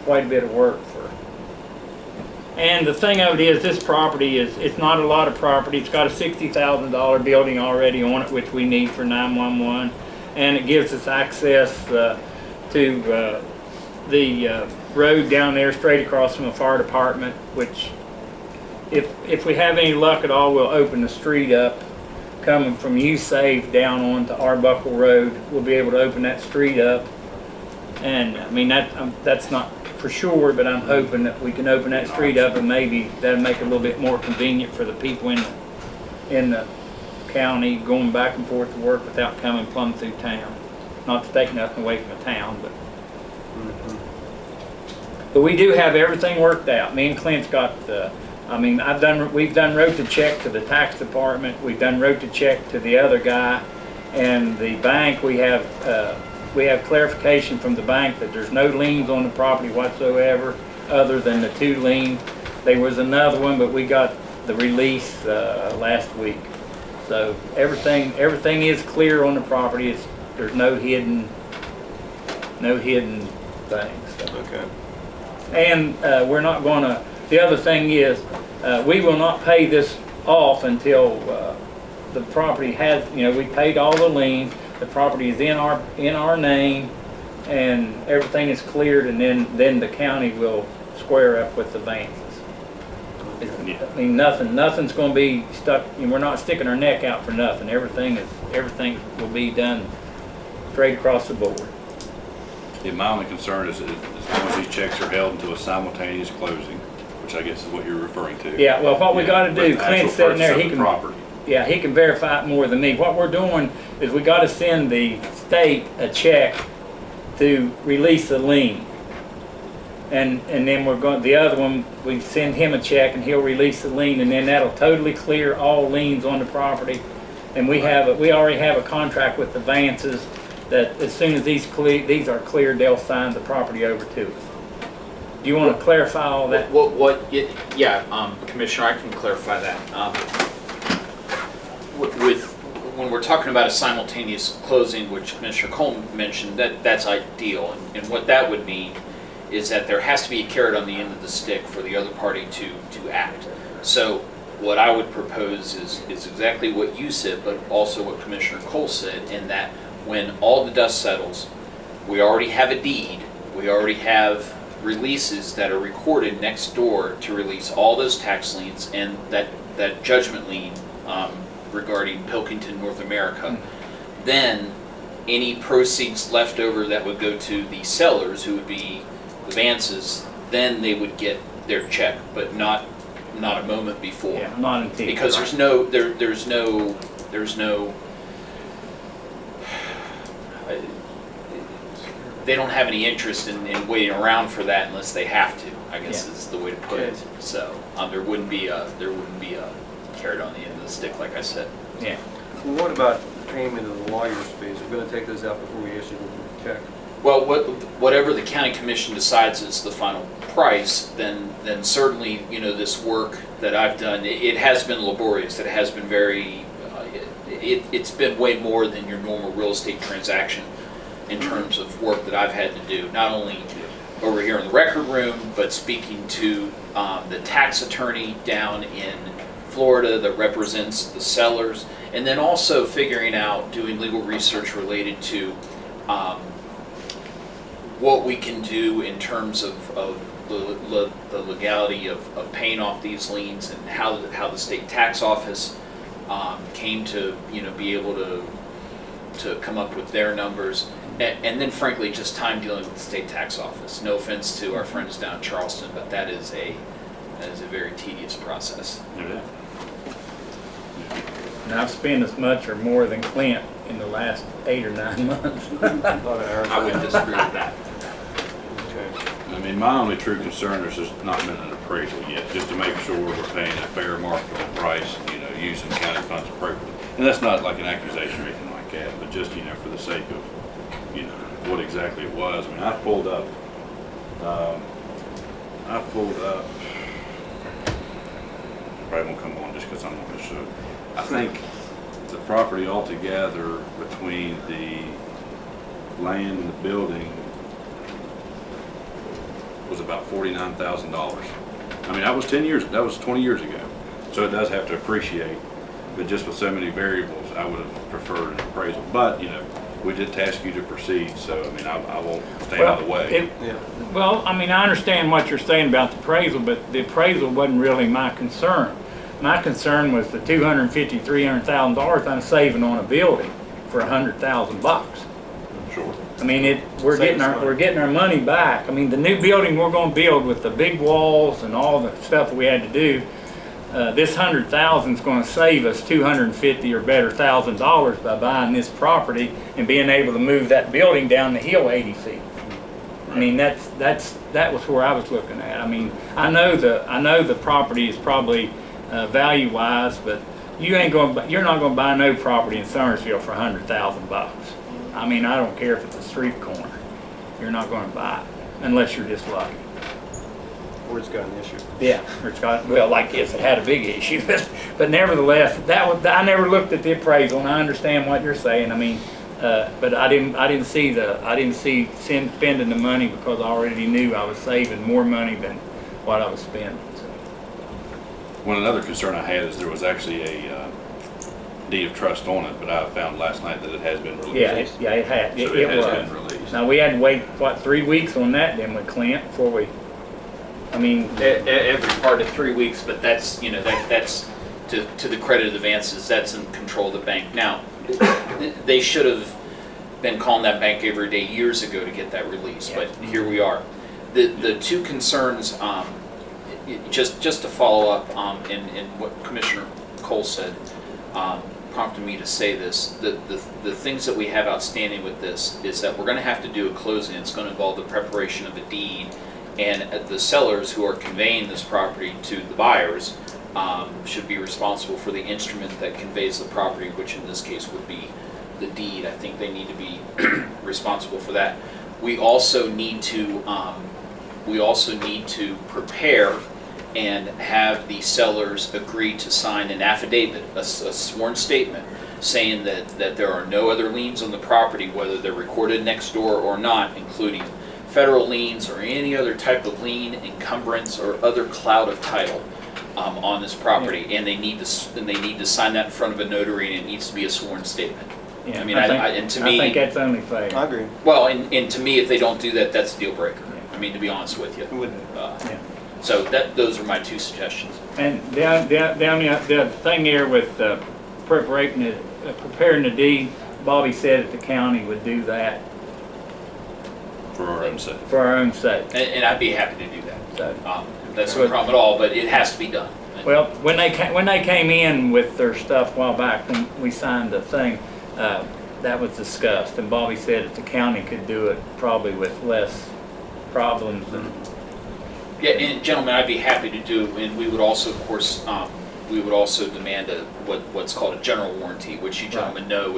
quite a bit of work for. And the thing of it is, this property it's not a lot of property. It's got a $60,000 building already on it, which we need for 911. And it gives us access to the road down there straight across from the fire department, which if we have any luck at all, we'll open the street up coming from USAVE down onto Arbuckle Road. We'll be able to open that street up. And I mean, that's not for sure, but I'm hoping that we can open that street up and maybe that'll make it a little bit more convenient for the people in the County, going back and forth to work without coming plumb through town. Not to take nothing away from the town, but we do have everything worked out. Me and Clint's got the, we've done wrote the check to the tax department, we've done wrote the check to the other guy, and the bank, we have clarification from the bank that there's no liens on the property whatsoever, other than the 2 liens. There was another one, but we got the release last week. So everything is clear on the property. There's no hidden things. So. Okay. And we're not gonna, the other thing is, we will not pay this off until the property has, we paid all the liens, the property is in our name, and everything is cleared, and then the county will square up with the Vances. I mean, nothing's gonna be stuck, we're not sticking our neck out for nothing. Everything will be done straight across the board. Yeah, my only concern is that as long as these checks are held until a simultaneous closing, which I guess is what you're referring to. Yeah, well, what we gotta do, with the Clint's actual sitting there, purchase he of the can, property. yeah, he can verify it more than me. What we're doing is we gotta send the state a check to release the lien. And then we're going, the other one, we send him a check and he'll release the lien, and then that'll totally clear all liens on the property. And we already have a contract with the Vances that as soon as these are cleared, they'll sign the property over to us. Do you want to clarify all that? Commissioner, I can clarify that. When we're talking about a simultaneous closing, which Commissioner Cole mentioned, that's ideal. And what that would mean is that there has to be a carrot on the end of the stick for the other party to act. So what I would propose is exactly what you said, but also what Commissioner Cole said, in that when all the dust settles, we already have a deed, we already have releases that are recorded next door to release all those tax liens and that judgment lien regarding Pilkington North America. Then any proceeds left over that would go to the sellers, who would be the Vances, then they would get their check, but not a moment before. Yeah, not until. Because there's no they don't have any interest in waiting around for that unless they have to, I guess is the way to put it. So there wouldn't be a carrot on the end of the stick, like I said. Yeah. Well, what about payment of the lawyer's fees? We're going to take those out before we issue the check. Well, whatever the county commission decides is the final price, then certainly, this work that I've done, it has been laborious. It has been very, it's been way more than your normal real estate transaction in terms of work that I've had to do, not only over here in the record room, but speaking to the tax attorney down in Florida that represents the sellers, and then also figuring out, doing legal research related to what we can do in terms of the legality of paying off these liens, and how the state tax office came to be able to come up with their numbers, and then frankly just time dealing with the state tax office. No offense to our friends down in Charleston, but that is a very tedious process. Yeah. And I've spent as much or more than Clint in the last 8 or 9 months. I would disagree with that. Okay. I mean, my only true concern is there's not been an appraisal yet, just to make sure we're paying a fair marketable price, using county funds appropriately. And that's not like an accusation or anything like that, but just, for the sake of, what exactly it was. I mean, I pulled up, probably won't come on just because I'm not going to show. I think the property altogether between the land and the building was about $49,000. I mean, that was 20 years ago. So it does have to appreciate, but just with so many variables, I would have preferred an appraisal. But, we did task you to proceed, so I mean, I won't stand out of the way. Well, I mean, I understand what you're saying about the appraisal, but the appraisal wasn't really my concern. My concern was the $250,000, $300,000 I'm saving on a building for $100,000. Sure. I mean, we're getting our money back. I mean, the new building we're going to build with the big walls and all the stuff that we had to do, this $100,000 is going to save us $250 or better $1,000 by buying this property and being able to move that building down the hill 80 feet. I mean, that was where I was looking at. I mean, I know the property is probably value-wise, but you're not going to buy no property in Summersville for $100,000. I mean, I don't care if it's a street corner. You're not going to buy it unless you're just lucky. Or it's got an issue. Yeah, or it's got, well, like this, it had a big issue, but nevertheless, I never looked at the appraisal, and I understand what you're saying. I mean, but I didn't see spending the money because I already knew I was saving more money than what I was spending. So. Well, another concern I had is there was actually a deed of trust on it, but I found last night that it has been released. Yeah, it had. So it has been released. Now we had to wait 3 weeks on that, then with Clint before we. I mean, Every part of 3 weeks, but that's, that's to the credit of the Vances, that's in control of the bank. Now, they should have been calling that bank every day years ago to get that release, but here we are. The two concerns, just to follow up in what Commissioner Cole said, prompted me to say this. The things that we have outstanding with this is that we're going to have to do a closing. It's going to involve the preparation of a deed, and the sellers who are conveying this property to the buyers should be responsible for the instrument that conveys the property, which in this case would be the deed. I think they need to be responsible for that. We also need to prepare and have the sellers agree to sign an affidavit, a sworn statement, saying that there are no other liens on the property, whether they're recorded next door or not, including federal liens or any other type of lien, encumbrance, or other cloud of title on this property. Yeah. And they need to sign that in front of a notary, and it needs to be a sworn statement. Yeah, I mean, I think that's only fair. I agree. Well, and to me, if they don't do that, that's a deal breaker. Yeah. I mean, to be honest with you. It wouldn't. Yeah. So those are my two suggestions. And the thing here with preparing the deed, Bobby said that the county would do that For our own sake. for our own sake. And I'd be happy to do that. So, That's no problem at all, but it has to be done. well, when they came in with their stuff a while back, when we signed the thing, that was discussed, and Bobby said that the county could do it probably with less problems than. Yeah, and gentlemen, I'd be happy to do, and we would also, of course, demand what's called a general warranty, which you gentlemen know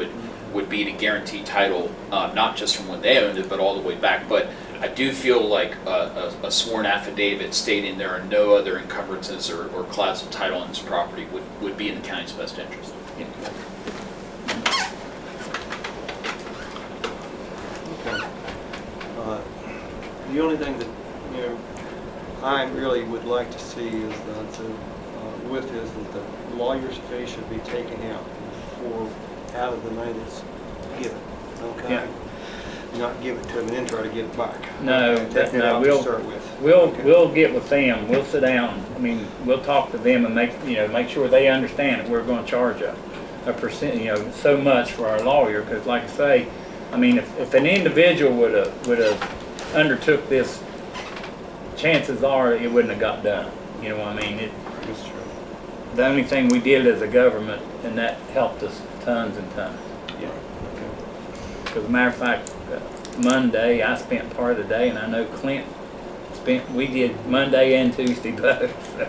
would be to guarantee title, not just from when they owned it, but all the way back. But I do feel like a sworn affidavit stating there are no other encumbrances or clouds of title on this property would be in the county's best interest. Yeah. Okay. The only thing that, I really would like to see is that the lawyer's fee should be taken out of the money that's given, okay? Yeah. Not give it to them and then try to get it back. No, Take it no, out to start with. We'll get with them. We'll sit down. I mean, we'll talk to them and make sure they understand that we're going to charge a percent, so much for our lawyer. Because, like I say, I mean, if an individual would have undertook this, chances are it wouldn't have got done. You know what I mean? That's true. The only thing we did as a government, and that helped us tons and tons. Yeah. As a matter of fact, Monday, I spent part of the day, and I know Clint we did Monday and Tuesday both. So,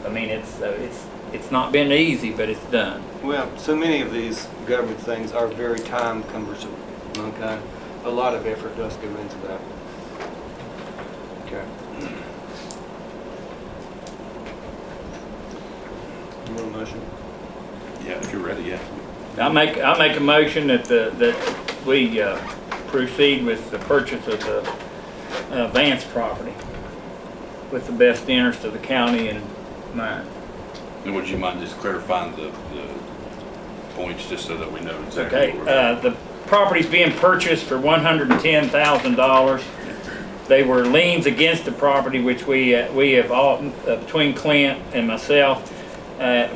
I mean, it's not been easy, but it's done. Well, so many of these government things are very time cumbersome, okay? A lot of effort does go into that. Okay. You want a motion? Yeah, if you're ready, yeah. I make a motion that we proceed with the purchase of the Vance property with the best interest of the county in mind. And would you mind just clarifying the points just so that we know exactly Okay, what we're doing? the property's being purchased for $110,000. They were liens against the property, which we have all, between Clint and myself,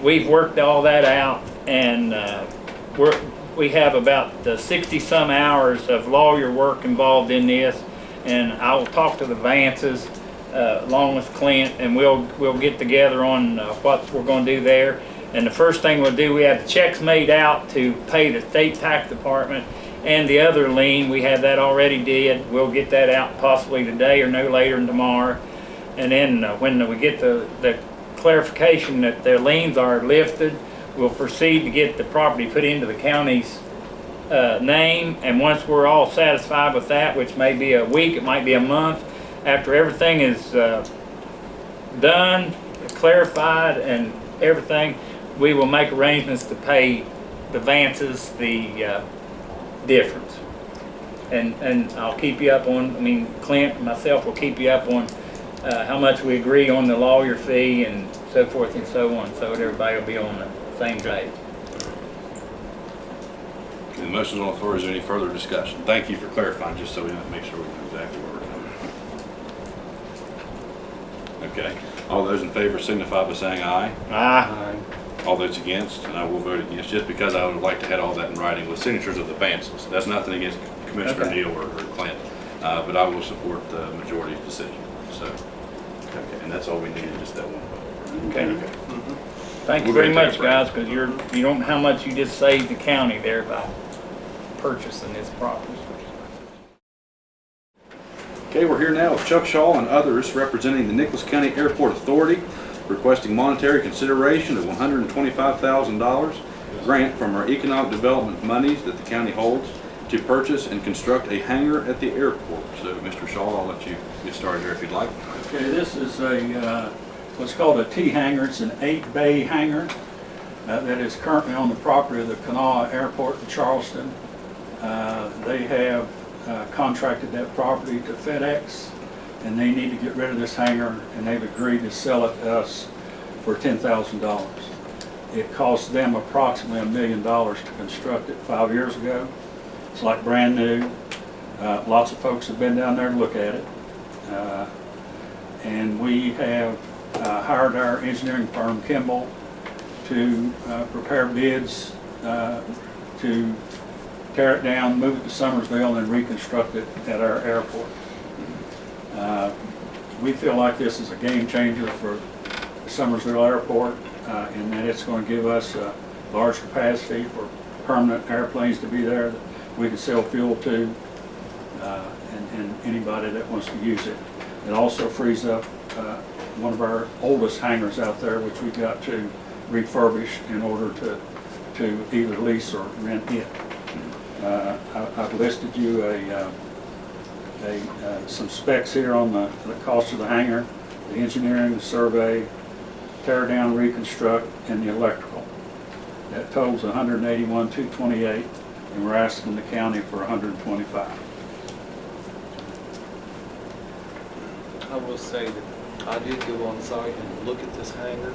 we've worked all that out, and we have about 60-some hours of lawyer work involved in this, and I will talk to the Vances along with Clint, and we'll get together on what we're gonna do there. And the first thing we'll do, we have the checks made out to pay the state tax department and the other lien. We have that already did. We'll get that out possibly today or no later than tomorrow. And then when we get the clarification that their liens are lifted, we'll proceed to get the property put into the county's name. And once we're all satisfied with that, which may be a week, it might be a month, after everything is done, clarified, and everything, we will make arrangements to pay the advances, the difference. And I'll keep you up on, Clint and myself will keep you up on how much we agree on the lawyer fee and so forth and so on, so that everybody will be on the same page. The motion's on the floor. Is there any further discussion? Thank you for clarifying, just so we don't make sure we know exactly where we're going. Okay. All those in favor signify by saying aye. Aye. All those against, and I will vote against, just because I would like to have all that in writing with signatures of the advances. That's nothing against Commissioner Okay. Neal or Clint, but I will support the majority's decision. So, okay, and that's all we needed, just that one vote. Okay. Okay. Thank you We're very gonna much, take a break. guys, because you don't know how much you just saved the county there by purchasing this property. Okay, we're here now with Chuck Shaw and others representing the Nicholas County Airport Authority, requesting monetary consideration of $125,000 grant from our economic development monies that the county holds to purchase and construct a hangar at the airport. So, Mr. Shaw, I'll let you get started here if you'd like. Okay, this is what's called a T-hangar. It's an 8-bay hangar that is currently on the property of the Kanawha Airport in Charleston. They have contracted that property to FedEx, and they need to get rid of this hangar, and they've agreed to sell it to us for $10,000. It cost them approximately $1 million to construct it 5 years ago. It's like brand new. Lots of folks have been down there to look at it. And we have hired our engineering firm, Kimball, to prepare bids to tear it down, move it to Summersville, and reconstruct it at our airport. We feel like this is a game changer for the Summersville Airport in that it's going to give us a large capacity for permanent airplanes to be there that we can sell fuel to, and anybody that wants to use it. It also frees up one of our oldest hangars out there, which we've got to refurbish in order to either lease or rent it. I've listed you some specs here on the cost of the hangar, the engineering, the survey, tear down, reconstruct, and the electrical. That totals $181,228, and we're asking the county for $125,000. I will say that I did go on site and look at this hangar,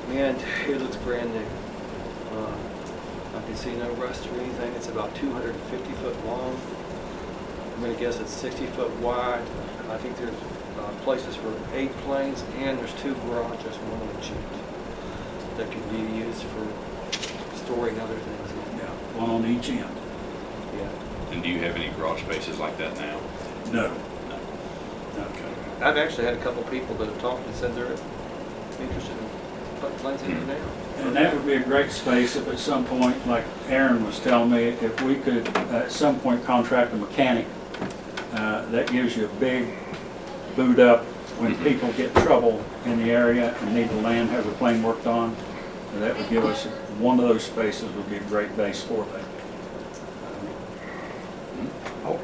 and it looks brand new. I can see no rust or anything. It's about 250 foot long. I'm gonna guess it's 60 foot wide. I think there's places for 8 planes, and there's 2 garages, one on each end, that could be used for storing other things in. Yeah, one on each end. Yeah. And do you have any garage spaces like that now? No. Okay. I've actually had a couple people that have talked and said they're interested in putting planes in there now. And that would be a great space if at some point, like Aaron was telling me, if we could at some point contract a mechanic, that gives you a big boot up when people get trouble in the area and need to land, have the plane worked on. That would give us, one of those spaces would be a great base for that.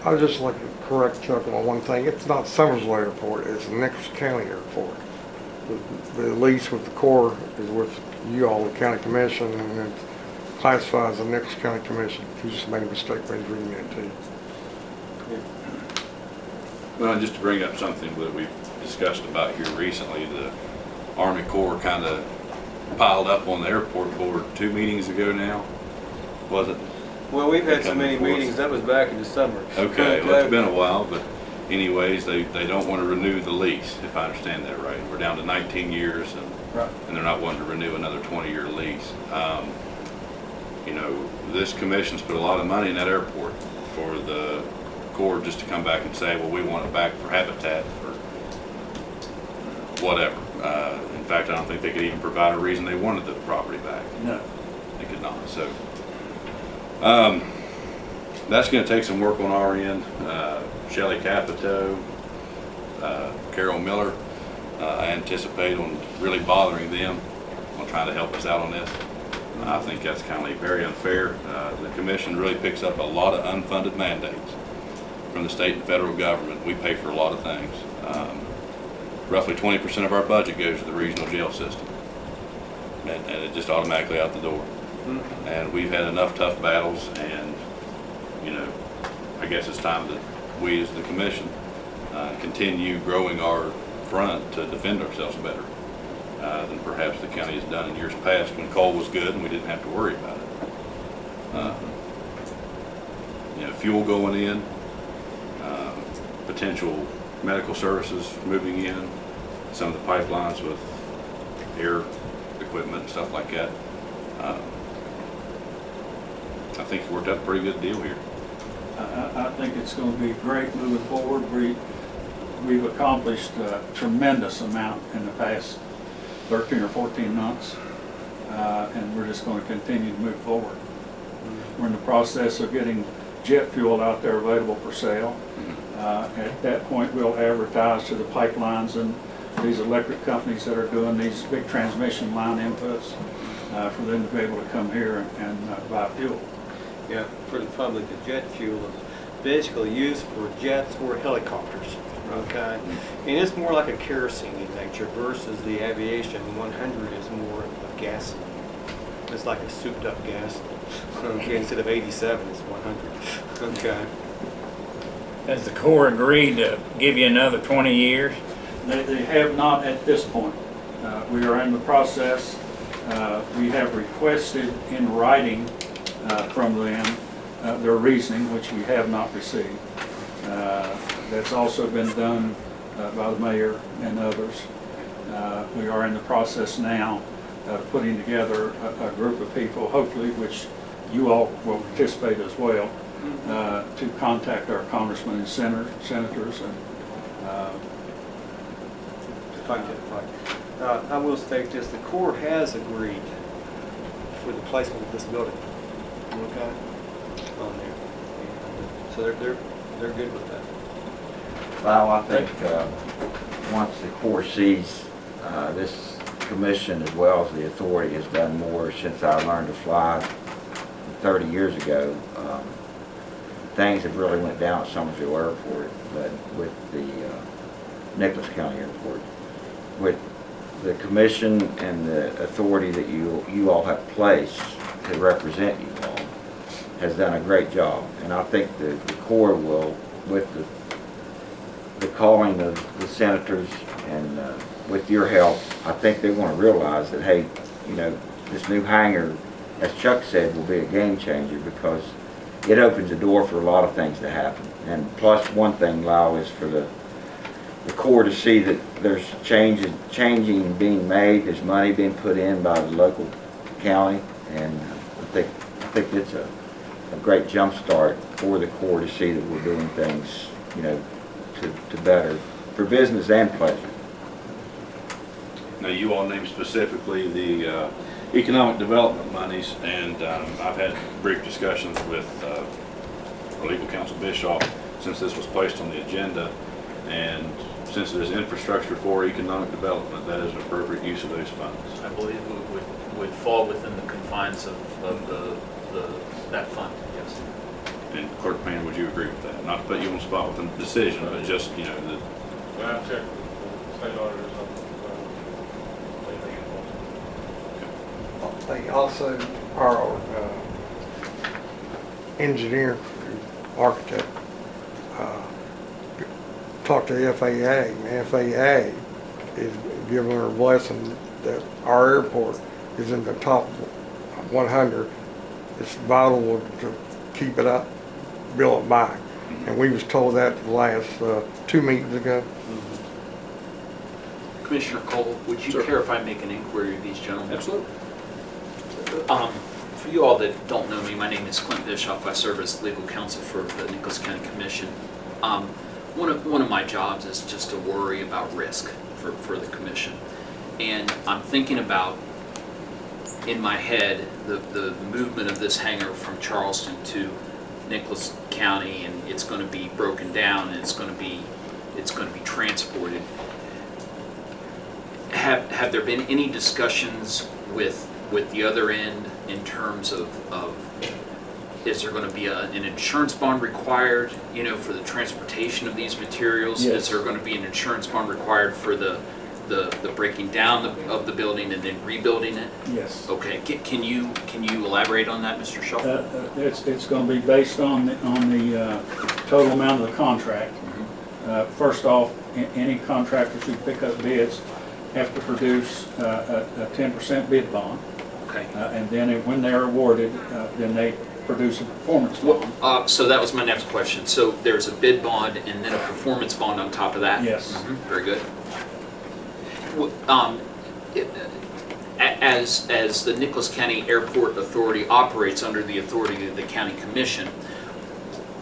I would just like to correct Chuck on one thing. It's not Summersville Airport, it's Nicholas County Airport. The lease with the Corps is with you all, the county commission, and it classifies the Nicholas County Commission. You just made a mistake when you reading that to you. Well, just to bring up something that we've discussed about here recently, the Army Corps kind of piled up on the airport board 2 meetings ago now, was it? Well, we've had so many Coming forth. meetings, that was back in the summer. Okay, well, it's been a while, but anyways, they don't want to renew the lease, if I understand that right. We're down to 19 years, Right. and they're not wanting to renew another 20-year lease. You know, this commission's put a lot of money in that airport for the Corps just to come back and say, well, we want it back for habitat for whatever. In fact, I don't think they could even provide a reason they wanted the property back. No. They could not, so. That's gonna take some work on our end. Shelley Capito, Carol Miller, I anticipate on really bothering them on trying to help us out on this. I think that's kind of very unfair. The commission really picks up a lot of unfunded mandates from the state and federal government. We pay for a lot of things. Roughly 20% of our budget goes to the regional jail system. And it just automatically out the door. And we've had enough tough battles, and, you know, I guess it's time that we as the commission continue growing our front to defend ourselves better than perhaps the county has done in years past when coal was good and we didn't have to worry about it. You know, fuel going in, potential medical services moving in, some of the pipelines with air equipment and stuff like that. I think it worked out a pretty good deal here. I think it's going to be great moving forward. We've accomplished a tremendous amount in the past 13 or 14 months, and we're just going to continue to move forward. We're in the process of getting jet fuel out there available for sale. At that point, we'll advertise to the pipelines and these electric companies that are doing these big transmission line inputs for them to be able to come here and buy fuel. Yeah, for the public, the jet fuel is basically used for jets or helicopters, okay? And it's more like a kerosene in nature versus the aviation 100 is more of gasoline. It's like a souped up gas. Okay, instead of 87, it's 100. Okay. Has the Corps agreed to give you another 20 years? They have not at this point. We are in the process. We have requested in writing from them their reasoning, which we have not received. That's also been done by the mayor and others. We are in the process now of putting together a group of people, hopefully, which you all will participate as well, to contact our congressmen and senators and to fight that fight. I will state this, the Corps has agreed for the placement of this building, okay, on there. And so they're good with that. Well, I think once the Corps sees this commission as well as the authority has done more since I learned to fly 30 years ago, things have really went down at Summersville Airport, but with the Nicholas County Airport, with the commission and the authority that you all have placed to represent you all, has done a great job. And I think the Corps will, with the calling of the senators and with your help, I think they're going to realize that, hey, you know, this new hangar, as Chuck said, will be a game changer because it opens the door for a lot of things to happen. And plus, one thing, Lyle, is for the Corps to see that there's changing being made, there's money being put in by the local county, and I think it's a great jump start for the Corps to see that we're doing things, you know, to better for business and pleasure. Now, you all named specifically the economic development monies, and I've had brief discussions with our legal counsel Bischoff since this was placed on the agenda, and since there's infrastructure for economic development, that is an appropriate use of those funds. I believe it would fall within the confines of that fund, yes. And Clerk Payne, would you agree with that? Not to put you on the spot with a decision, but just, you know, the Well, I've checked with the state auditors on They also, our engineer, architect, talked to FAA, and FAA is giving her a blessing that our airport is in the top 100. It's vital to keep it up, build it back. And we was told that the last 2 meetings ago. Commissioner Cole, would you care if I make an inquiry of these gentlemen? Absolutely. For you all that don't know me, my name is Clint Bischoff. I serve as legal counsel for the Nicholas County Commission. One of my jobs is just to worry about risk. for the commission. And I'm thinking about, in my head, the movement of this hangar from Charleston to Nicholas County, and it's going to be broken down, and it's going to be transported. Have there been any discussions with the other end in terms of is there going to be an insurance bond required, for the transportation of these materials? Yes. Is there going to be an insurance bond required for the breaking down of the building and then rebuilding it? Yes. Okay, can you elaborate on that, Mr. Shaw? It's going to be based on the total amount of the contract. First off, any contractors who pick up bids have to produce a 10% bid bond. Okay. And then when they're awarded, then they produce a performance bond. So that was my next question. So there's a bid bond and then a performance bond on top of that? Yes. Very good. As the Nicholas County Airport Authority operates under the authority of the County Commission,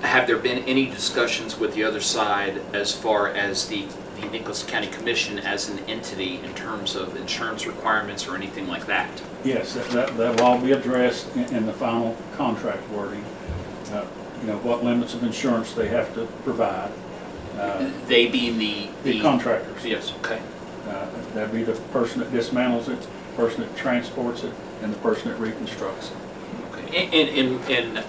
have there been any discussions with the other side as far as the Nicholas County Commission as an entity in terms of insurance requirements or anything like that? Yes, that'll all be addressed in the final contract wording. What limits of insurance they have to provide. They being The contractors. Yes, okay. That'd be the person that dismantles it, the person that transports it, and the person that reconstructs it. Okay. And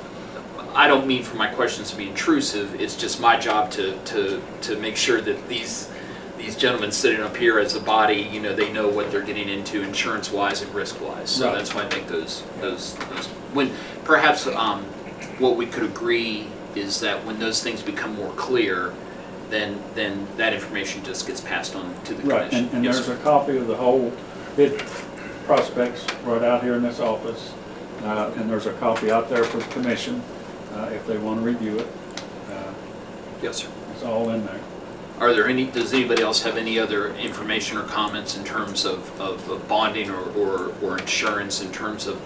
I don't mean for my questions to be intrusive. It's just my job to make sure that these gentlemen sitting up here as a body, they know what they're getting into insurance-wise and risk-wise. So Right. that's why I make those. When perhaps what we could agree is that when those things become more clear, then that information just gets passed on to the Right, commission. and Yes, there's sir. a copy of the whole bid prospects right out here in this office. And there's a copy out there for the commission, if they want to review it. Yes, sir. It's all in there. Does anybody else have any other information or comments in terms of bonding or insurance in terms of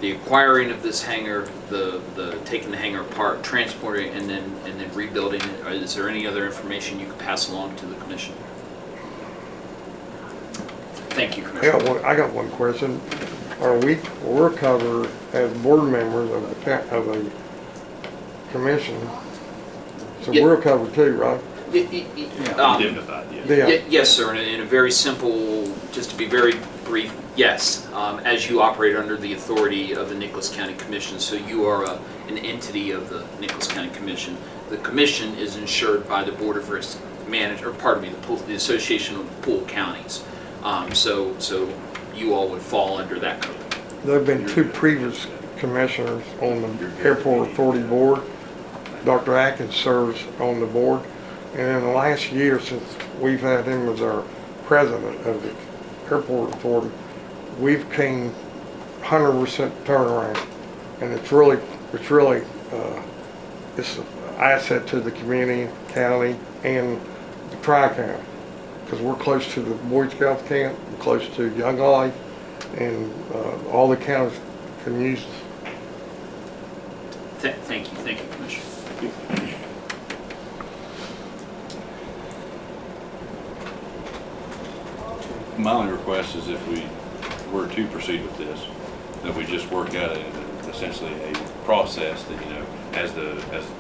the acquiring of this hangar, the taking the hangar apart, transporting and then rebuilding it? Is there any other information you could pass along to the commission? Thank you, Commissioner. I got one question. We're covered as board members of the commission, so Yeah. we're covered too, right? Indemnified, yeah. Yeah. Yes, sir. In a very simple, just to be very brief, yes. As you operate under the authority of the Nicholas County Commission, so you are an entity of the Nicholas County Commission. The commission is insured by the Board of Risk Management, or pardon me, the Association of Pool Counties. So you all would fall under that code. There have been two previous commissioners on the Airport Authority Board. Dr. Atkins serves on the board. And in the last year, since we've had him as our president of the Airport Authority, we've came 100% turnaround. And it's an asset to the community, county, and the Tri-County. Because we're close to the Boy Scout camp, we're close to Young Life, and all the counties can use us. Thank you, Commissioner. My only request is if we were to proceed with this, that we just work out essentially a process that, as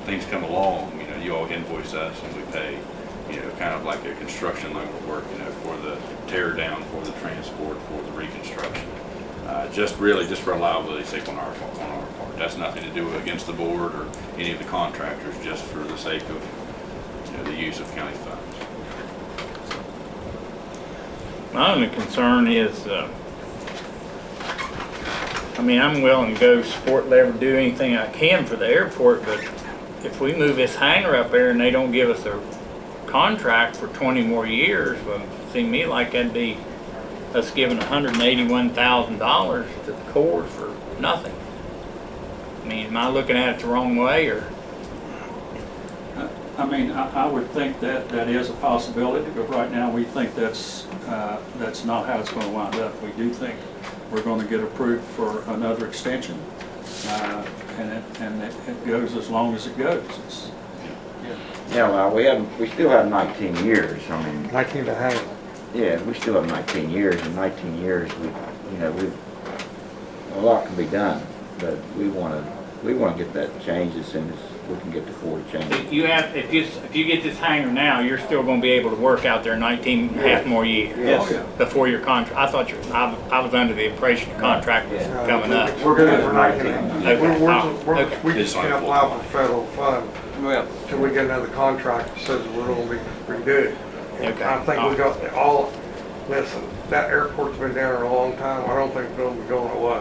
things come along, you all invoice us and we pay, kind of like a construction loan would work, for the tear down, for the transport, for the reconstruction. Just for liability's sake on our part. That's nothing to do against the board or any of the contractors, just for the sake of, the use of county funds. My only concern is, I'm willing to go support Lever, do anything I can for the airport, but if we move this hangar up there and they don't give us a contract for 20 more years, well, it seems to me like that'd be us giving $181,000 to the Corps for nothing. Am I looking at it the wrong way, or? I would think that is a possibility, but right now we think that's not how it's going to wind up. We do think we're going to get approved for another extension, and it goes as long as it goes. Yeah, well, we still have 19 years. 19 and a half. Yeah, we still have 19 years. In 19 years, a lot can be done, but we want to get that changed as soon as we can get the core changed. If you get this hangar now, you're still gonna be able to work out there 19 and a half more years. Yes. Before your contract, I was under the impression your contract was coming up. We're good for 19. Okay. We It's just not can't full. apply for federal funds Well, till we get another contract that says we're gonna be redid. Okay. I think we got listen, that airport's been down there a long time. I don't think it's gonna be going away.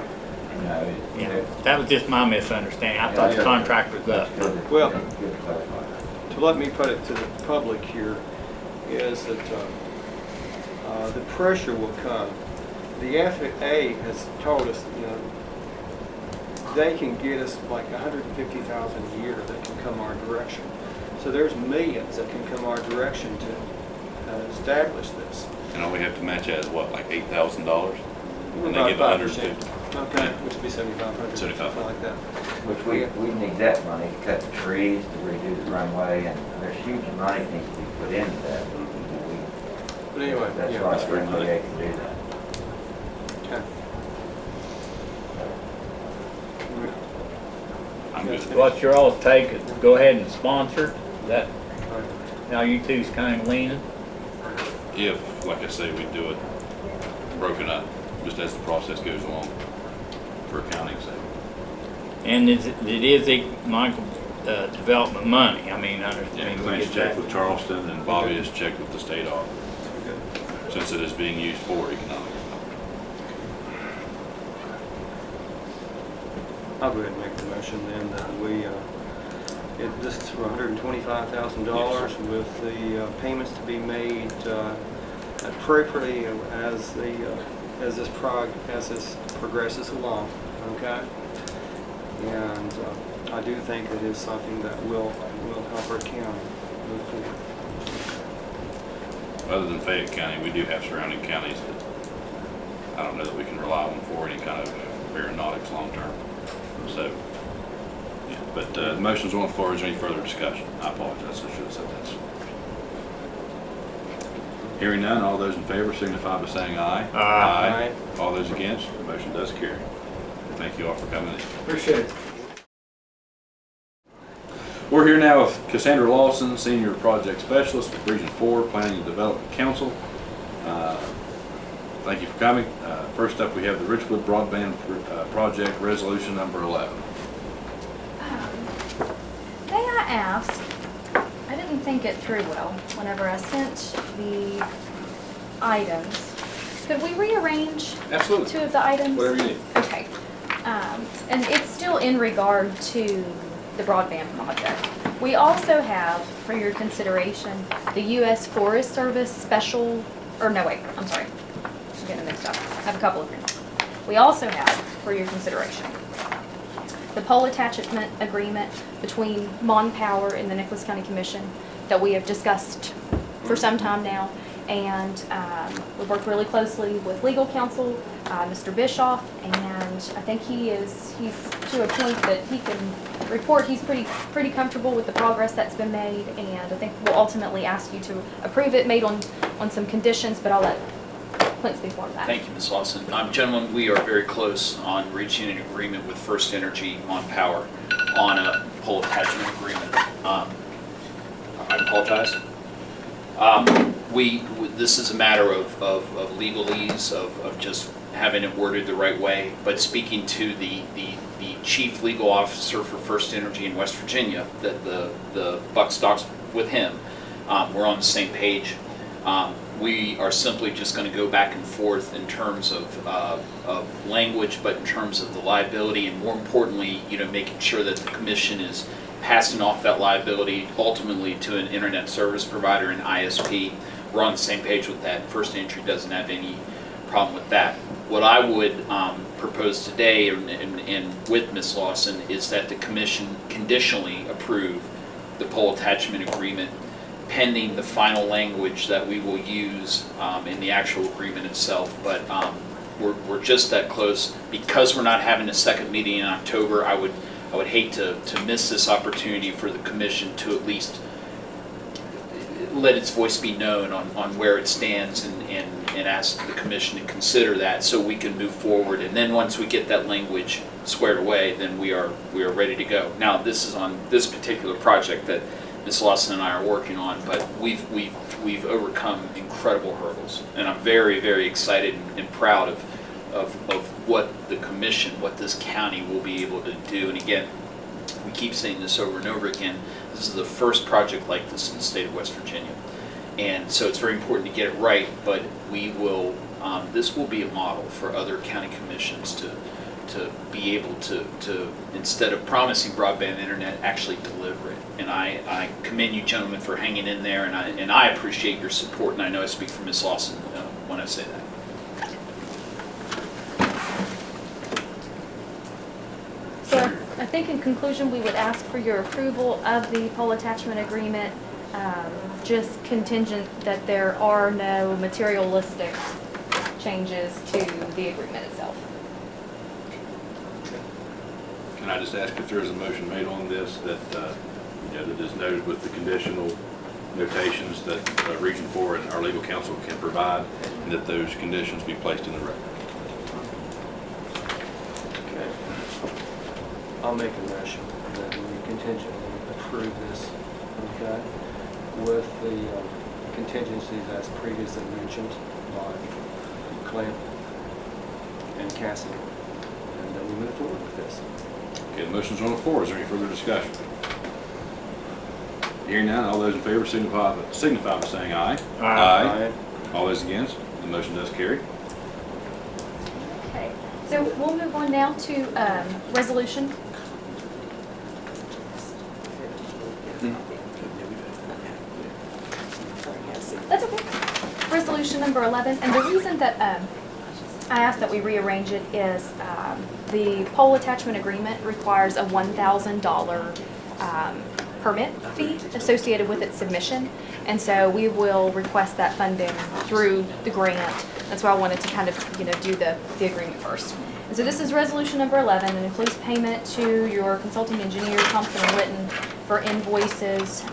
No, Yeah, that was just my misunderstanding. I thought the contract was up. Well- Good to clarify. to let me put it to the public here, is that the pressure will come. The FAA has told us, they can get us like 150,000 a year that can come our direction. So there's millions that can come our direction to establish this. And all we have to match that is what, like $8,000? And they About give 5%. 150. Okay, which would be 7,500, something 7,500. like that. Which we need that money to cut the trees, to redo the runway, and there's huge money that needs to be put into that. But anyway, That's yeah. why FAA can do that. Okay. I'm good. What's your all's take? Go ahead and sponsor? Is that, now you two's kind of leaning? If, like I say, we do it broken up, just as the process goes along, for accounting's sake. And it is economic development money. I mean, Yeah, we Clint's get checked that. with Charleston, and Bobby has checked with the state office, since it is being used for economic. I'll go ahead and make the motion then that this is for $125,000 with the payments to be made appropriately as this progresses along, okay? And I do think it is something that will help our county move forward. Other than Fayette County, we do have surrounding counties that I don't know that we can rely on for any kind of aeronautics long-term. So, yeah, but the motion's on the floor. Is there any further discussion? I apologize, I should have said that. Hearing none, all those in favor signify by saying aye. Aye. All those against, the motion does carry. Thank you all for coming in. Appreciate it. We're here now with Cassandra Lawson, Senior Project Specialist with Region 4 Planning and Development Council. Thank you for coming. First up, we have the Richwood Broadband Project Resolution Number 11. May I ask, I didn't think it through well whenever I sent the items. Could we rearrange Absolutely. two of the items? Whatever you need. Okay. And it's still in regard to the broadband project. We also have, for your consideration, the U.S. Forest Service special, or no, wait, I'm sorry. I'm getting mixed up. I have a couple of things. We also have, for your consideration, the pole attachment agreement between Mon Power and the Nicholas County Commission that we have discussed for some time now. And we've worked really closely with legal counsel, Mr. Bischoff, and I think he's to a point that he can report he's pretty comfortable with the progress that's been made, and I think we'll ultimately ask you to approve it, made on some conditions, but I'll let Clint speak more of that. Thank you, Ms. Lawson. Gentlemen, we are very close on reaching an agreement with First Energy on Power on a pole attachment agreement. I apologize. This is a matter of legalese, of just having it worded the right way, but speaking to the chief legal officer for First Energy in West Virginia, that the buck stops with him. We're on the same page. We are simply just going to go back and forth in terms of language, but in terms of the liability, and more importantly, making sure that the commission is passing off that liability ultimately to an internet service provider, an ISP. We're on the same page with that. First Entry doesn't have any problem with that. What I would propose today, and with Ms. Lawson, is that the commission conditionally approve the pole attachment agreement pending the final language that we will use in the actual agreement itself. But we're just that close. Because we're not having a second meeting in October, I would hate to miss this opportunity for the commission to at least let its voice be known on where it stands and ask the commission to consider that so we can move forward. And then once we get that language squared away, then we are ready to go. Now, this is on this particular project that Ms. Lawson and I are working on, but we've overcome incredible hurdles. And I'm very, very excited and proud of what the commission, what this county will be able to do. And again, we keep saying this over and over again, this is the first project like this in the state of West Virginia. And so it's very important to get it right, but we will, this will be a model for other county commissions to be able to instead of promising broadband internet, actually deliver it. And I commend you gentlemen for hanging in there, and I appreciate your support, and I know I speak for Ms. Lawson when I say that. So I think in conclusion, we would ask for your approval of the pole attachment agreement, just contingent that there are no materialistic changes to the agreement itself. Can I just ask if there is a motion made on this that, that is noted with the conditional notations that Region 4 and our legal counsel can provide, and that those conditions be placed in the record? Okay. I'll make a motion that we contingently approve this, okay, with the contingencies as previously mentioned by Clint and Cassie, and then we move forward with this. Okay, the motion's on the floor. Is there any further discussion? Hearing none, all those in favor signify by saying aye. Aye. All those against, the motion does carry. Okay, so we'll move on now to resolution. That's okay. Resolution number 11, and the reason that I asked that we rearrange it is the pole attachment agreement requires a $1,000 permit fee associated with its submission, and so we will request that funding through the grant. That's why I wanted to kind of, do the agreement first. And so this is resolution number 11, and includes payment to your consulting engineer, Thompson & Witten, for invoices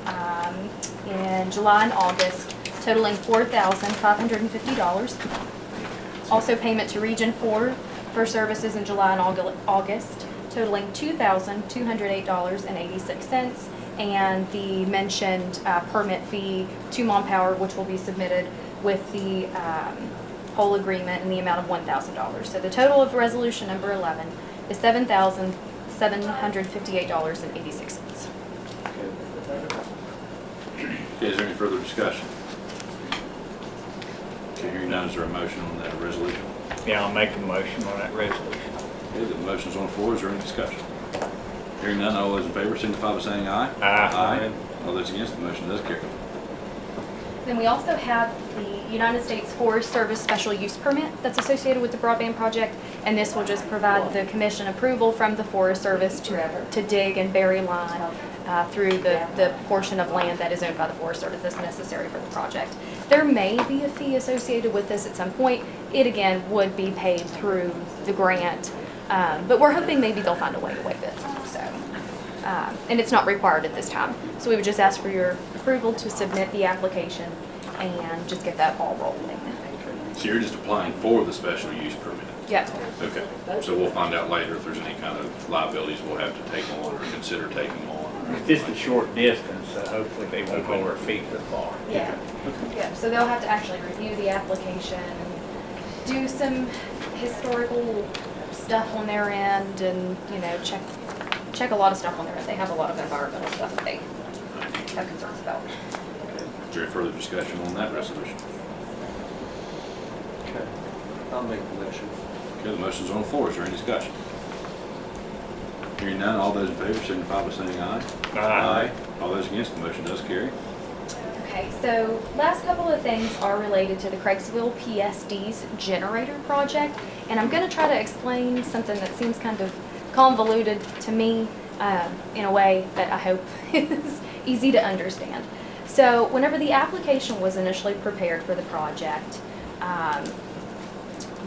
in July and August, totaling $4,550. Also payment to Region 4 for services in July and August, totaling $2,208.86. And the mentioned permit fee to MonPower, which will be submitted with the whole agreement in the amount of $1,000. So the total of resolution number 11 is $7,758.86. Okay, is there any further discussion? Okay, hearing none, is there a motion on that resolution? Yeah, I'll make a motion on that resolution. Okay, the motion's on the floor. Is there any discussion? Hearing none, all those in favor signify by saying aye. Aye. All those against, the motion does carry. Then we also have the United States Forest Service special use permit that's associated with the broadband project, and this will just provide the commission approval from the Forest Service to dig and bury line through the portion of land that is owned by the Forest Service that's necessary for the project. There may be a fee associated with this at some point. It again would be paid through the grant, but we're hoping maybe they'll find a way to waive it. So, and it's not required at this time. So we would just ask for your approval to submit the application and just get that ball rolling. So you're just applying for the special use permit? Yeah. Okay, so we'll find out later if there's any kind of liabilities we'll have to take on or consider taking on. It's just a short distance, so hopefully they won't hold their feet too far. Yeah. Yeah. So they'll have to actually review the application and do some historical stuff on their end, and check a lot of stuff on their end. They have a lot of environmental stuff that they have concerns about. Is there any further discussion on that resolution? Okay. I'll make the motion. Okay, the motion's on the floor. Is there any discussion? Hearing none, all those in favor signify by saying aye. Aye. All those against, the motion does carry. Okay, so last couple of things are related to the Craigsville PSD's generator project, and I'm going to try to explain something that seems kind of convoluted to me in a way that I hope is easy to understand. So whenever the application was initially prepared for the project,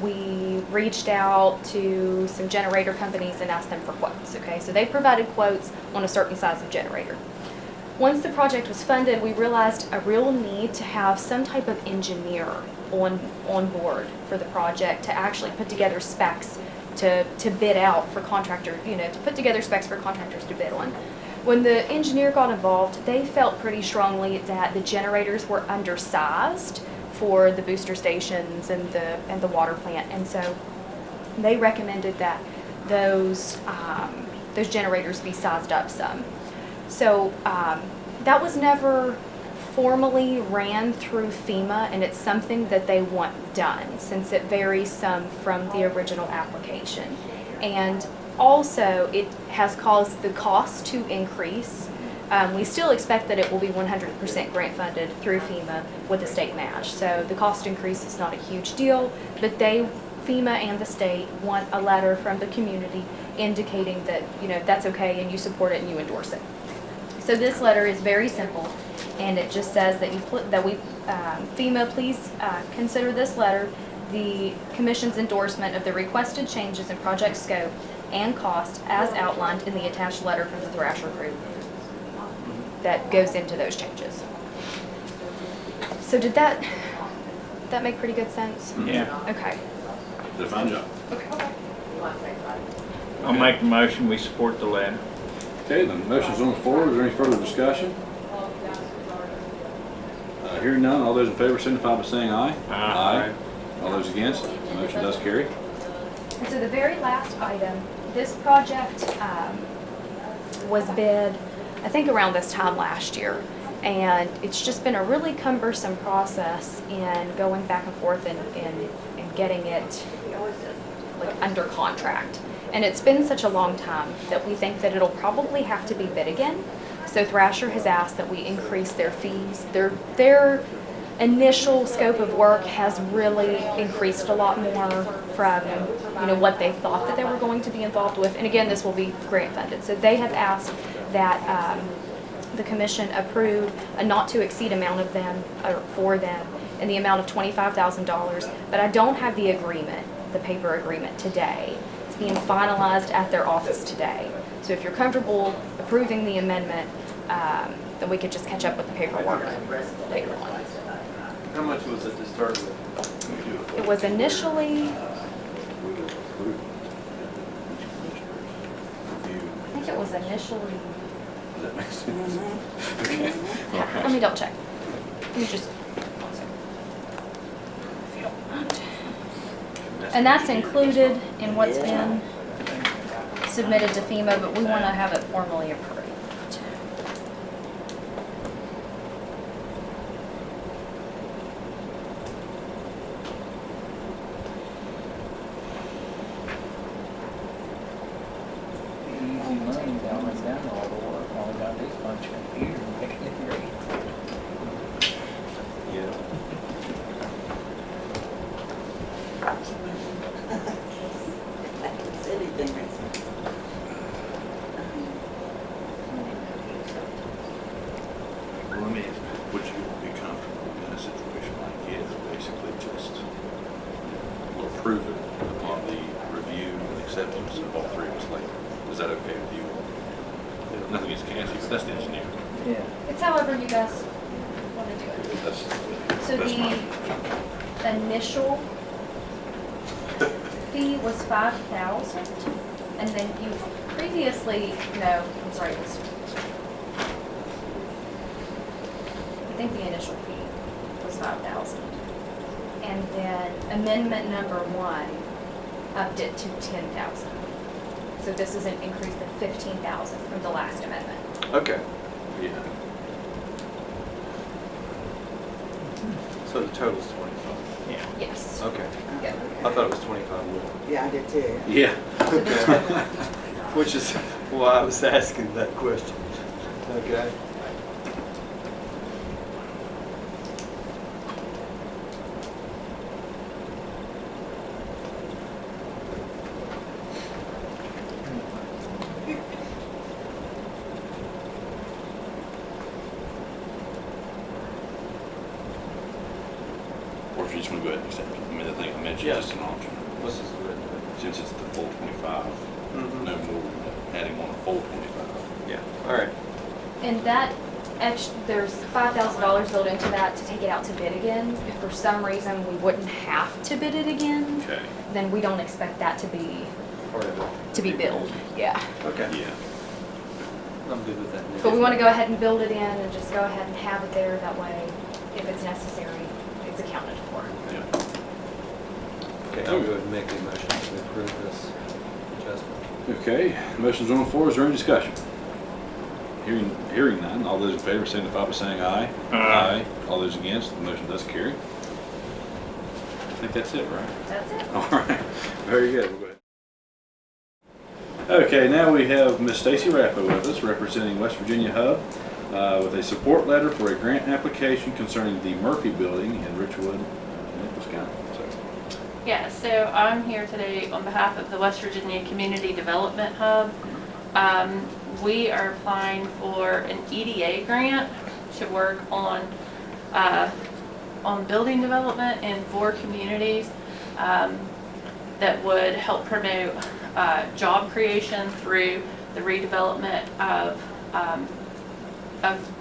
we reached out to some generator companies and asked them for quotes, okay? So they provided quotes on a certain size of generator. once the project was funded, we realized a real need to have some type of engineer on board for the project to actually put together specs to bid out for contractors, to put together specs for contractors to bid on. When the engineer got involved, they felt pretty strongly that the generators were undersized for the booster stations and the water plant, and so they recommended that those generators be sized up some. So that was never formally ran through FEMA, and it's something that they want done since it varies some from the original application. And also, it has caused the cost to increase. We still expect that it will be 100% grant funded through FEMA with a state match. So the cost increase is not a huge deal, but FEMA and the state want a letter from the community indicating that, that's okay and you support it and you endorse it. So this letter is very simple, and it just says that FEMA, please consider this letter the Commission's endorsement of the requested changes in project scope and cost as outlined in the attached letter from the Thrasher Group that goes into those changes. So did that make pretty good sense? Yeah. Okay. Did a fine job. Okay. I'll make the motion, we support the letter. Okay, the motion's on the floor. Is there any further discussion? Hearing none, all those in favor signify by saying aye. Aye. All those against, the motion does carry. And so the very last item, this project was bid, I think around this time last year. And it's just been a really cumbersome process in going back and forth and getting it under contract. And it's been such a long time that we think that it'll probably have to be bid again. So Thrasher has asked that we increase their fees. Their initial scope of work has really increased a lot more from what they thought that they were going to be involved with. And again, this will be grant funded. So they have asked that the commission approve a not to exceed amount of them for them in the amount of $25,000. But I don't have the agreement, the paper agreement today. It's being finalized at their office today. So if you're comfortable approving the amendment, then we could just catch up with the paperwork later on. How much was it to start with? It was initially, I think it was initially, Does that make sense? Okay. All right. let me double check. Let me just, one second. If you don't mind. And that's included in what's been submitted to FEMA, but we want to have it formally approved. Easy money, always done all the work, all we got is a bunch of computers and making it great. Yeah. It's anything makes sense. Well, let me ask, would you be comfortable in a situation like this, basically just we'll approve it upon the review and acceptance of all three of us later? Is that okay with you? Nothing against Cassie, but that's the engineer. Yeah. It's however you guys want to do it. That's So that's fine. the initial fee was $5,000, and then you previously, no, I'm sorry, it was, I think the initial fee was $5,000. And then amendment number 1 upped it to $10,000. So this is an increase of $15,000 from the last amendment. Okay, Yeah. so the total's 25. Yeah. Yes. Okay, Yep. I thought it was 25 more. Yeah, I did too. Yeah. Okay. Which is why I was asking that question. Okay. Or if you just want to go ahead and accept it. I mean, the thing I mentioned Yeah. is just an option. Let's just do it. Since it's the full 25, Mhm. no more adding on a full 25. Yeah, all right. And that there's $5,000 built into that to take it out to bid again. If for some reason we wouldn't have to bid it again, Okay. then we don't expect that to be Part of it. billed, yeah. Okay, Yeah. I'm good with that. But we want to go ahead and build it in and just go ahead and have it there, that way, if it's necessary, it's accounted for. Yeah. Okay, I'll go ahead and make the motion to approve this adjustment. Okay, motion's on the floor. Is there any discussion? Hearing none, all those in favor signify by saying aye. Aye. All those against, the motion does carry. I think that's it, right? That's it. All right, very good. We'll go ahead. Okay, now we have Miss Stacy Raffo with us, representing West Virginia Hub, with a support letter for a grant application concerning the Murphy Building in Richwood, Nicholas County. So, Yeah, so I'm here today on behalf of the West Virginia Community Development Hub. We are applying for an EDA grant to work on building development in 4 communities that would help promote job creation through the redevelopment of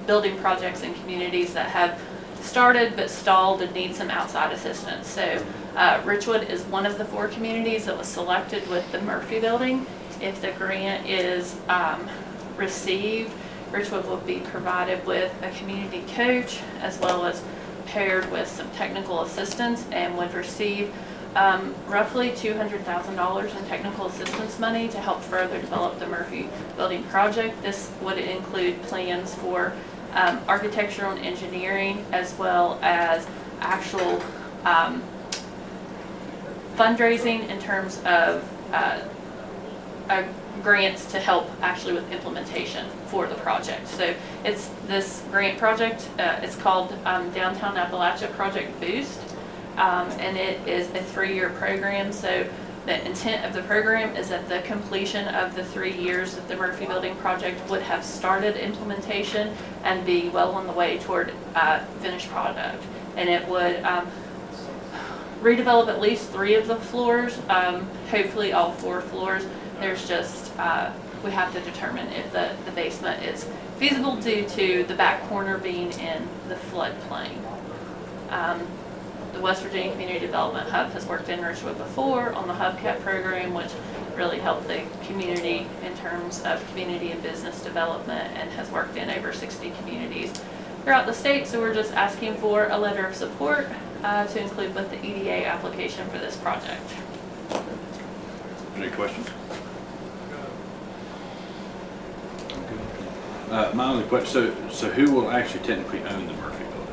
building projects in communities that have started but stalled and need some outside assistance. So Richwood is one of the 4 communities that was selected with the Murphy Building. If the grant is received, Richwood will be provided with a community coach as well as paired with some technical assistance and would receive roughly $200,000 in technical assistance money to help further develop the Murphy Building project. This would include plans for architectural and engineering as well as actual fundraising in terms of grants to help actually with implementation for the project. So it's this grant project, it's called Downtown Appalachia Project Boost, and it is a 3-year program. So the intent of the program is that the completion of the 3 years that the Murphy Building project would have started implementation and be well on the way toward finished product. And it would redevelop at least 3 of the floors, hopefully all 4 floors. There's just, we have to determine if the basement is feasible due to the back corner being in the floodplain. The West Virginia Community Development Hub has worked in Richwood before on the Hubcap program, which really helped the community in terms of community and business development, and has worked in over 60 communities throughout the state. So we're just asking for a letter of support to include with the EDA application for this project. any questions? My only question, so who will actually technically own the Murphy Building?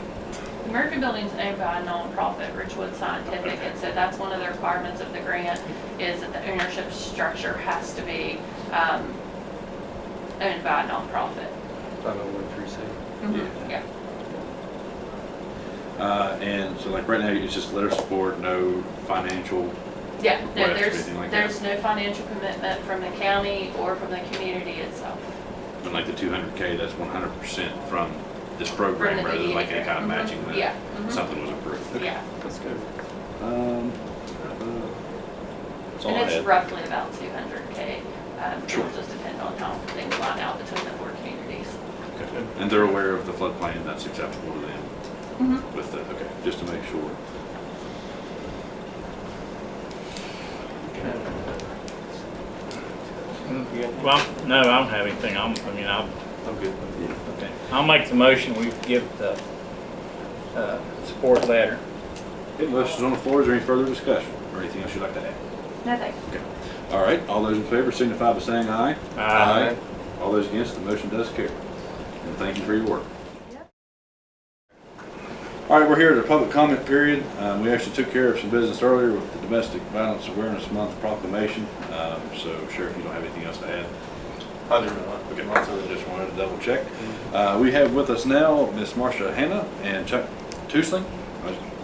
The Murphy Building's owned by a nonprofit, Richwood Scientific, and so that's one of the requirements of the grant, is that the ownership structure has to be owned by a nonprofit. 501(c)(3). Yeah. And so like right now, it's just letter of support, no financial. Yeah, no, request or anything like that? there's no financial commitment from the county or from the community itself. And like the 200K, that's 100% from this program From the rather than like any EDA. kind of matching that Yeah. something was approved. Okay. Yeah. That's good. That's all And I it's had. roughly about 200K. Sure. It'll just depend on how things line out between the 4 communities. Okay. And they're aware of the floodplain, that's acceptable to them Mm-hmm. with the, okay, just to make sure. Well, no, I don't have anything. I'm good. Okay. I'll make the motion, we give the support letter. Okay, motion's on the floor. Is there any further discussion or anything else you'd like to add? No thanks. Okay. All right, all those in favor signify by saying aye. Aye. All those against, the motion does carry. And thank you for your work. All right, we're here at the public comment period. We actually took care of some business earlier with the Domestic Violence Awareness Month proclamation. So Sheriff, you don't have anything else to add? I do not. Okay, I just wanted to double check. We have with us now Miss Marcia Hanna and Chuck Tusling.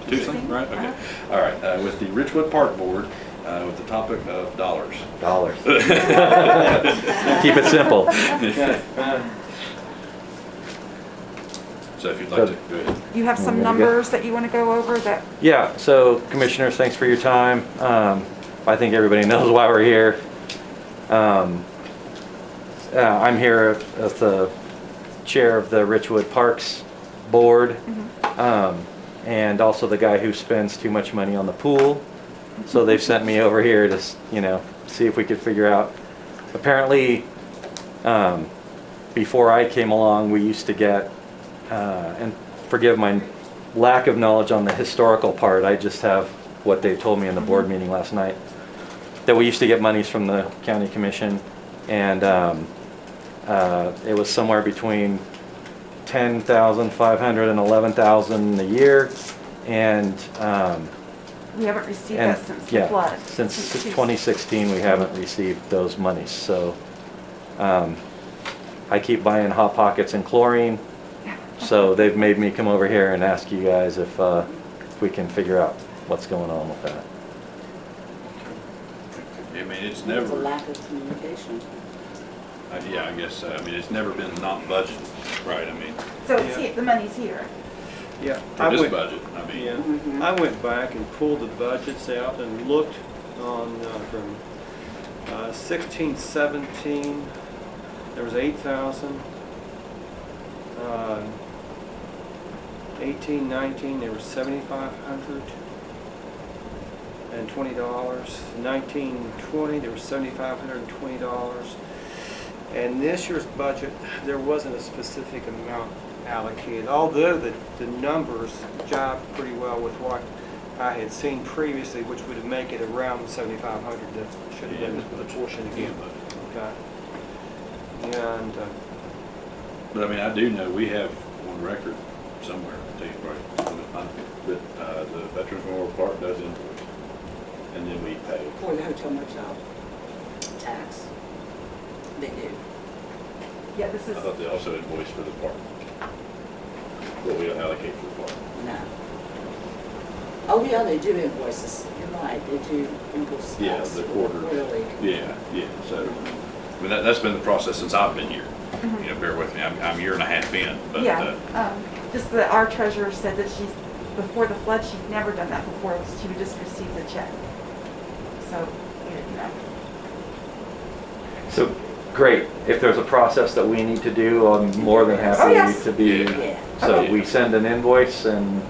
Tusling, right? Okay. All right, with the Richwood Park Board with the topic of dollars. Dollars. Keep it simple. So if you'd like to, go ahead. You have some numbers that you want to go over that? Yeah, so commissioners, thanks for your time. I think everybody knows why we're here. I'm here as the chair of the Richwood Parks Board, and also the guy who spends too much money on the pool. So they've sent me over here to, see if we could figure out. Apparently, before I came along, we used to get, and forgive my lack of knowledge on the historical part, I just have what they told me in the board meeting last night, that we used to get monies from the county commission, and it was somewhere between $10,500 and $11,000 a year, and We haven't received that since the yeah, flood. since 2016 we haven't received those monies. So I keep buying Hot Pockets and chlorine, so they've made me come over here and ask you guys if we can figure out what's going on with that. I mean, it's There's a never, lack of communication. yeah, I guess, I mean, it's never been not budgeted, right? I mean, So it's here, the money's here. Yeah. for this budget, I mean. Yeah, Mhm. I went back and pulled the budgets out and looked on, from 16, 17, there was 8,000. 18, 19, there was 7,500 and $20. 19, 20, there was $7,520. And this year's budget, there wasn't a specific amount allocated, although the numbers jive pretty well with what I had seen previously, which would make it around 7,500. That should have been the portion again. Okay. And But I mean, I do know we have on record somewhere, I'll tell you right, that the Veterans Memorial Park does invoice, and then we pay. For the hotel motel tax. They do. Yeah, this I is, thought they also invoice for the park. What we allocate for the park. No. Oh, yeah, they do invoices. You're right, they do invoice Yeah, tax the quarter. quarterly. Yeah, so, I mean, that's been the process since I've been here. You know, bear with me, I'm a year and a half in, but, yeah, just that our treasurer said that she's, before the flood, she'd never done that before. She would just receive the check. So, you know. So, great. If there's a process that we need to do, I'm more than happy Oh, yes. to be. Yeah. So Okay. we send an invoice, and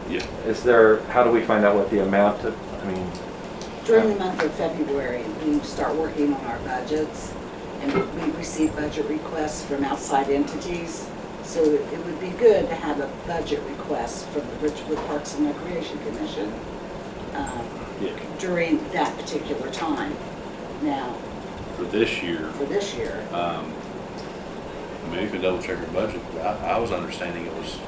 yeah. is there, how do we find out what the amount of, I mean, During the month of February, we start working on our budgets, and we receive budget requests from outside entities. So it would be good to have a budget request from the Richwood Parks and Recreation Commission Yeah. during that particular time. Now, For this year, for this year, maybe you can double check your budget. I was understanding it was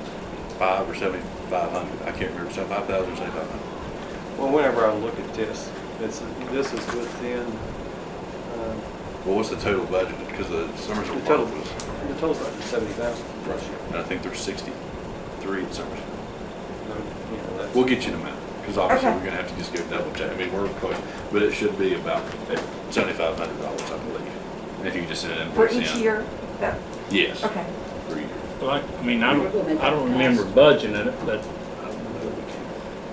5 or 7,500. I can't remember, 5,000 or 7,500. well, whenever I look at this, this is within Well, what's the total budget? Because the Somersville the total. Park was, The total's like 70,000. right, and I think there's 63 in Somersville. That's- We'll get you the amount, because obviously Okay. we're gonna have to just go double check. I mean, we're close, but it should be about $7,500, I believe. And if you just send an For invoice in. each year? That, Yes. okay. For each year. Well, I mean, I don't remember budgeting it, but,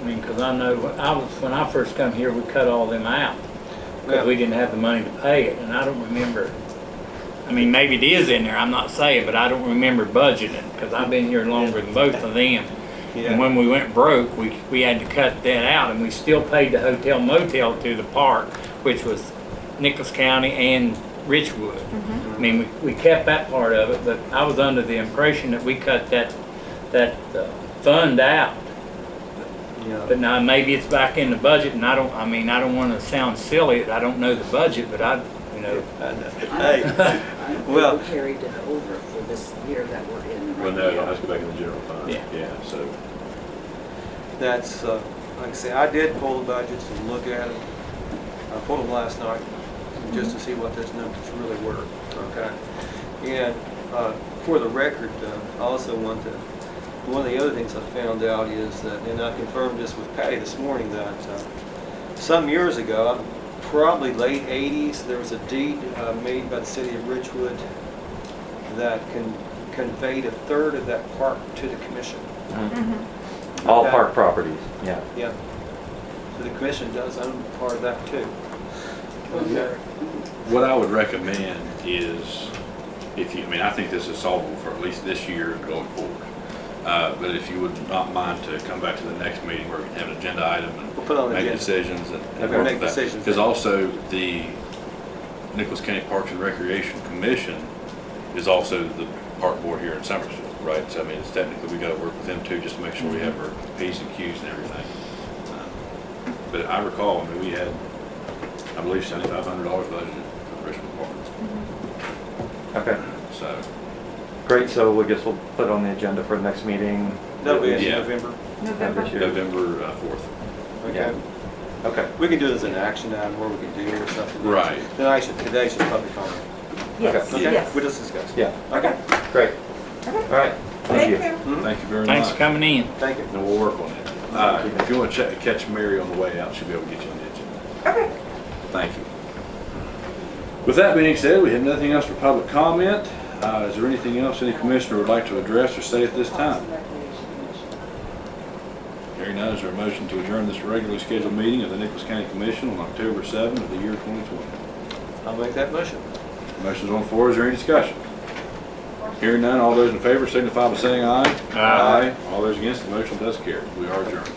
I mean, because I know, when I first come here, we cut all them out. Because we didn't have the money to pay it, and I don't remember, I mean, maybe it is in there, I'm not saying, but I don't remember budgeting, because I've been here longer than both of them. Yeah. And when we went broke, we had to cut that out, and we still paid the hotel motel to the park, which was Nichols County and Richwood. I mean, we kept that part of it, but I was under the impression that we cut that fund out. Yeah. But now maybe it's back in the budget, and I don't want to sound silly, I don't know the budget, but Hey, well, we carried it over for this year that we're in Well, right no, now. let's go back in the general fund. Yeah. So, that's, like I say, I did pull the budgets and look at them. I pulled them last night just to see what those numbers really were, okay? And for the record, I also want to, one of the other things I found out is that, and I confirmed this with Patty this morning, that some years ago, probably late 80s, there was a deed made by the city of Richwood that conveyed a third of that park to the commission. all Okay. park properties, yeah. Yeah. So the commission does own part of that too. Okay. what I would recommend is, if you, I mean, I think this is solvable for at least this year and going forward. But if you would not mind to come back to the next meeting where we can have an agenda item We'll put it on and the make agenda. decisions and Okay, work make with that. decisions. Because also the Nicholas County Parks and Recreation Commission is also the park board here in Summersville, right? So I mean, it's technically, we gotta work with them too, just to make sure we have our P's and Q's and everything. But I recall, I mean, we had, I believe, $7,500 budgeted for Richmond Park. Okay, So, great, so I guess we'll put it on the agenda for the next meeting. That'll be in Yeah. November. November. This year. November 4th. Okay. Okay, We can do it as an action item where we can do or something. Right. Today's just public comment. Yes, Okay, yes. we'll just discuss. yeah, Okay, great. Okay. All right, thank you. Thank you very much. Thanks for coming in. thank you. And we'll work on it. If you want to catch Mary on the way out, she'll be able to get you on the agenda. Okay. Thank you. With that being said, we have nothing else for public comment. Is there anything else any commissioner would like to address or say at this time? Hearing none, is there a motion to adjourn this regularly scheduled meeting of the Nicholas County Commission on October 7th of the year 2020? I'll make that motion. Motion's on the floor. Is there any discussion? Hearing none, all those in favor signify by saying aye. Aye. All those against, the motion does carry. We are adjourned.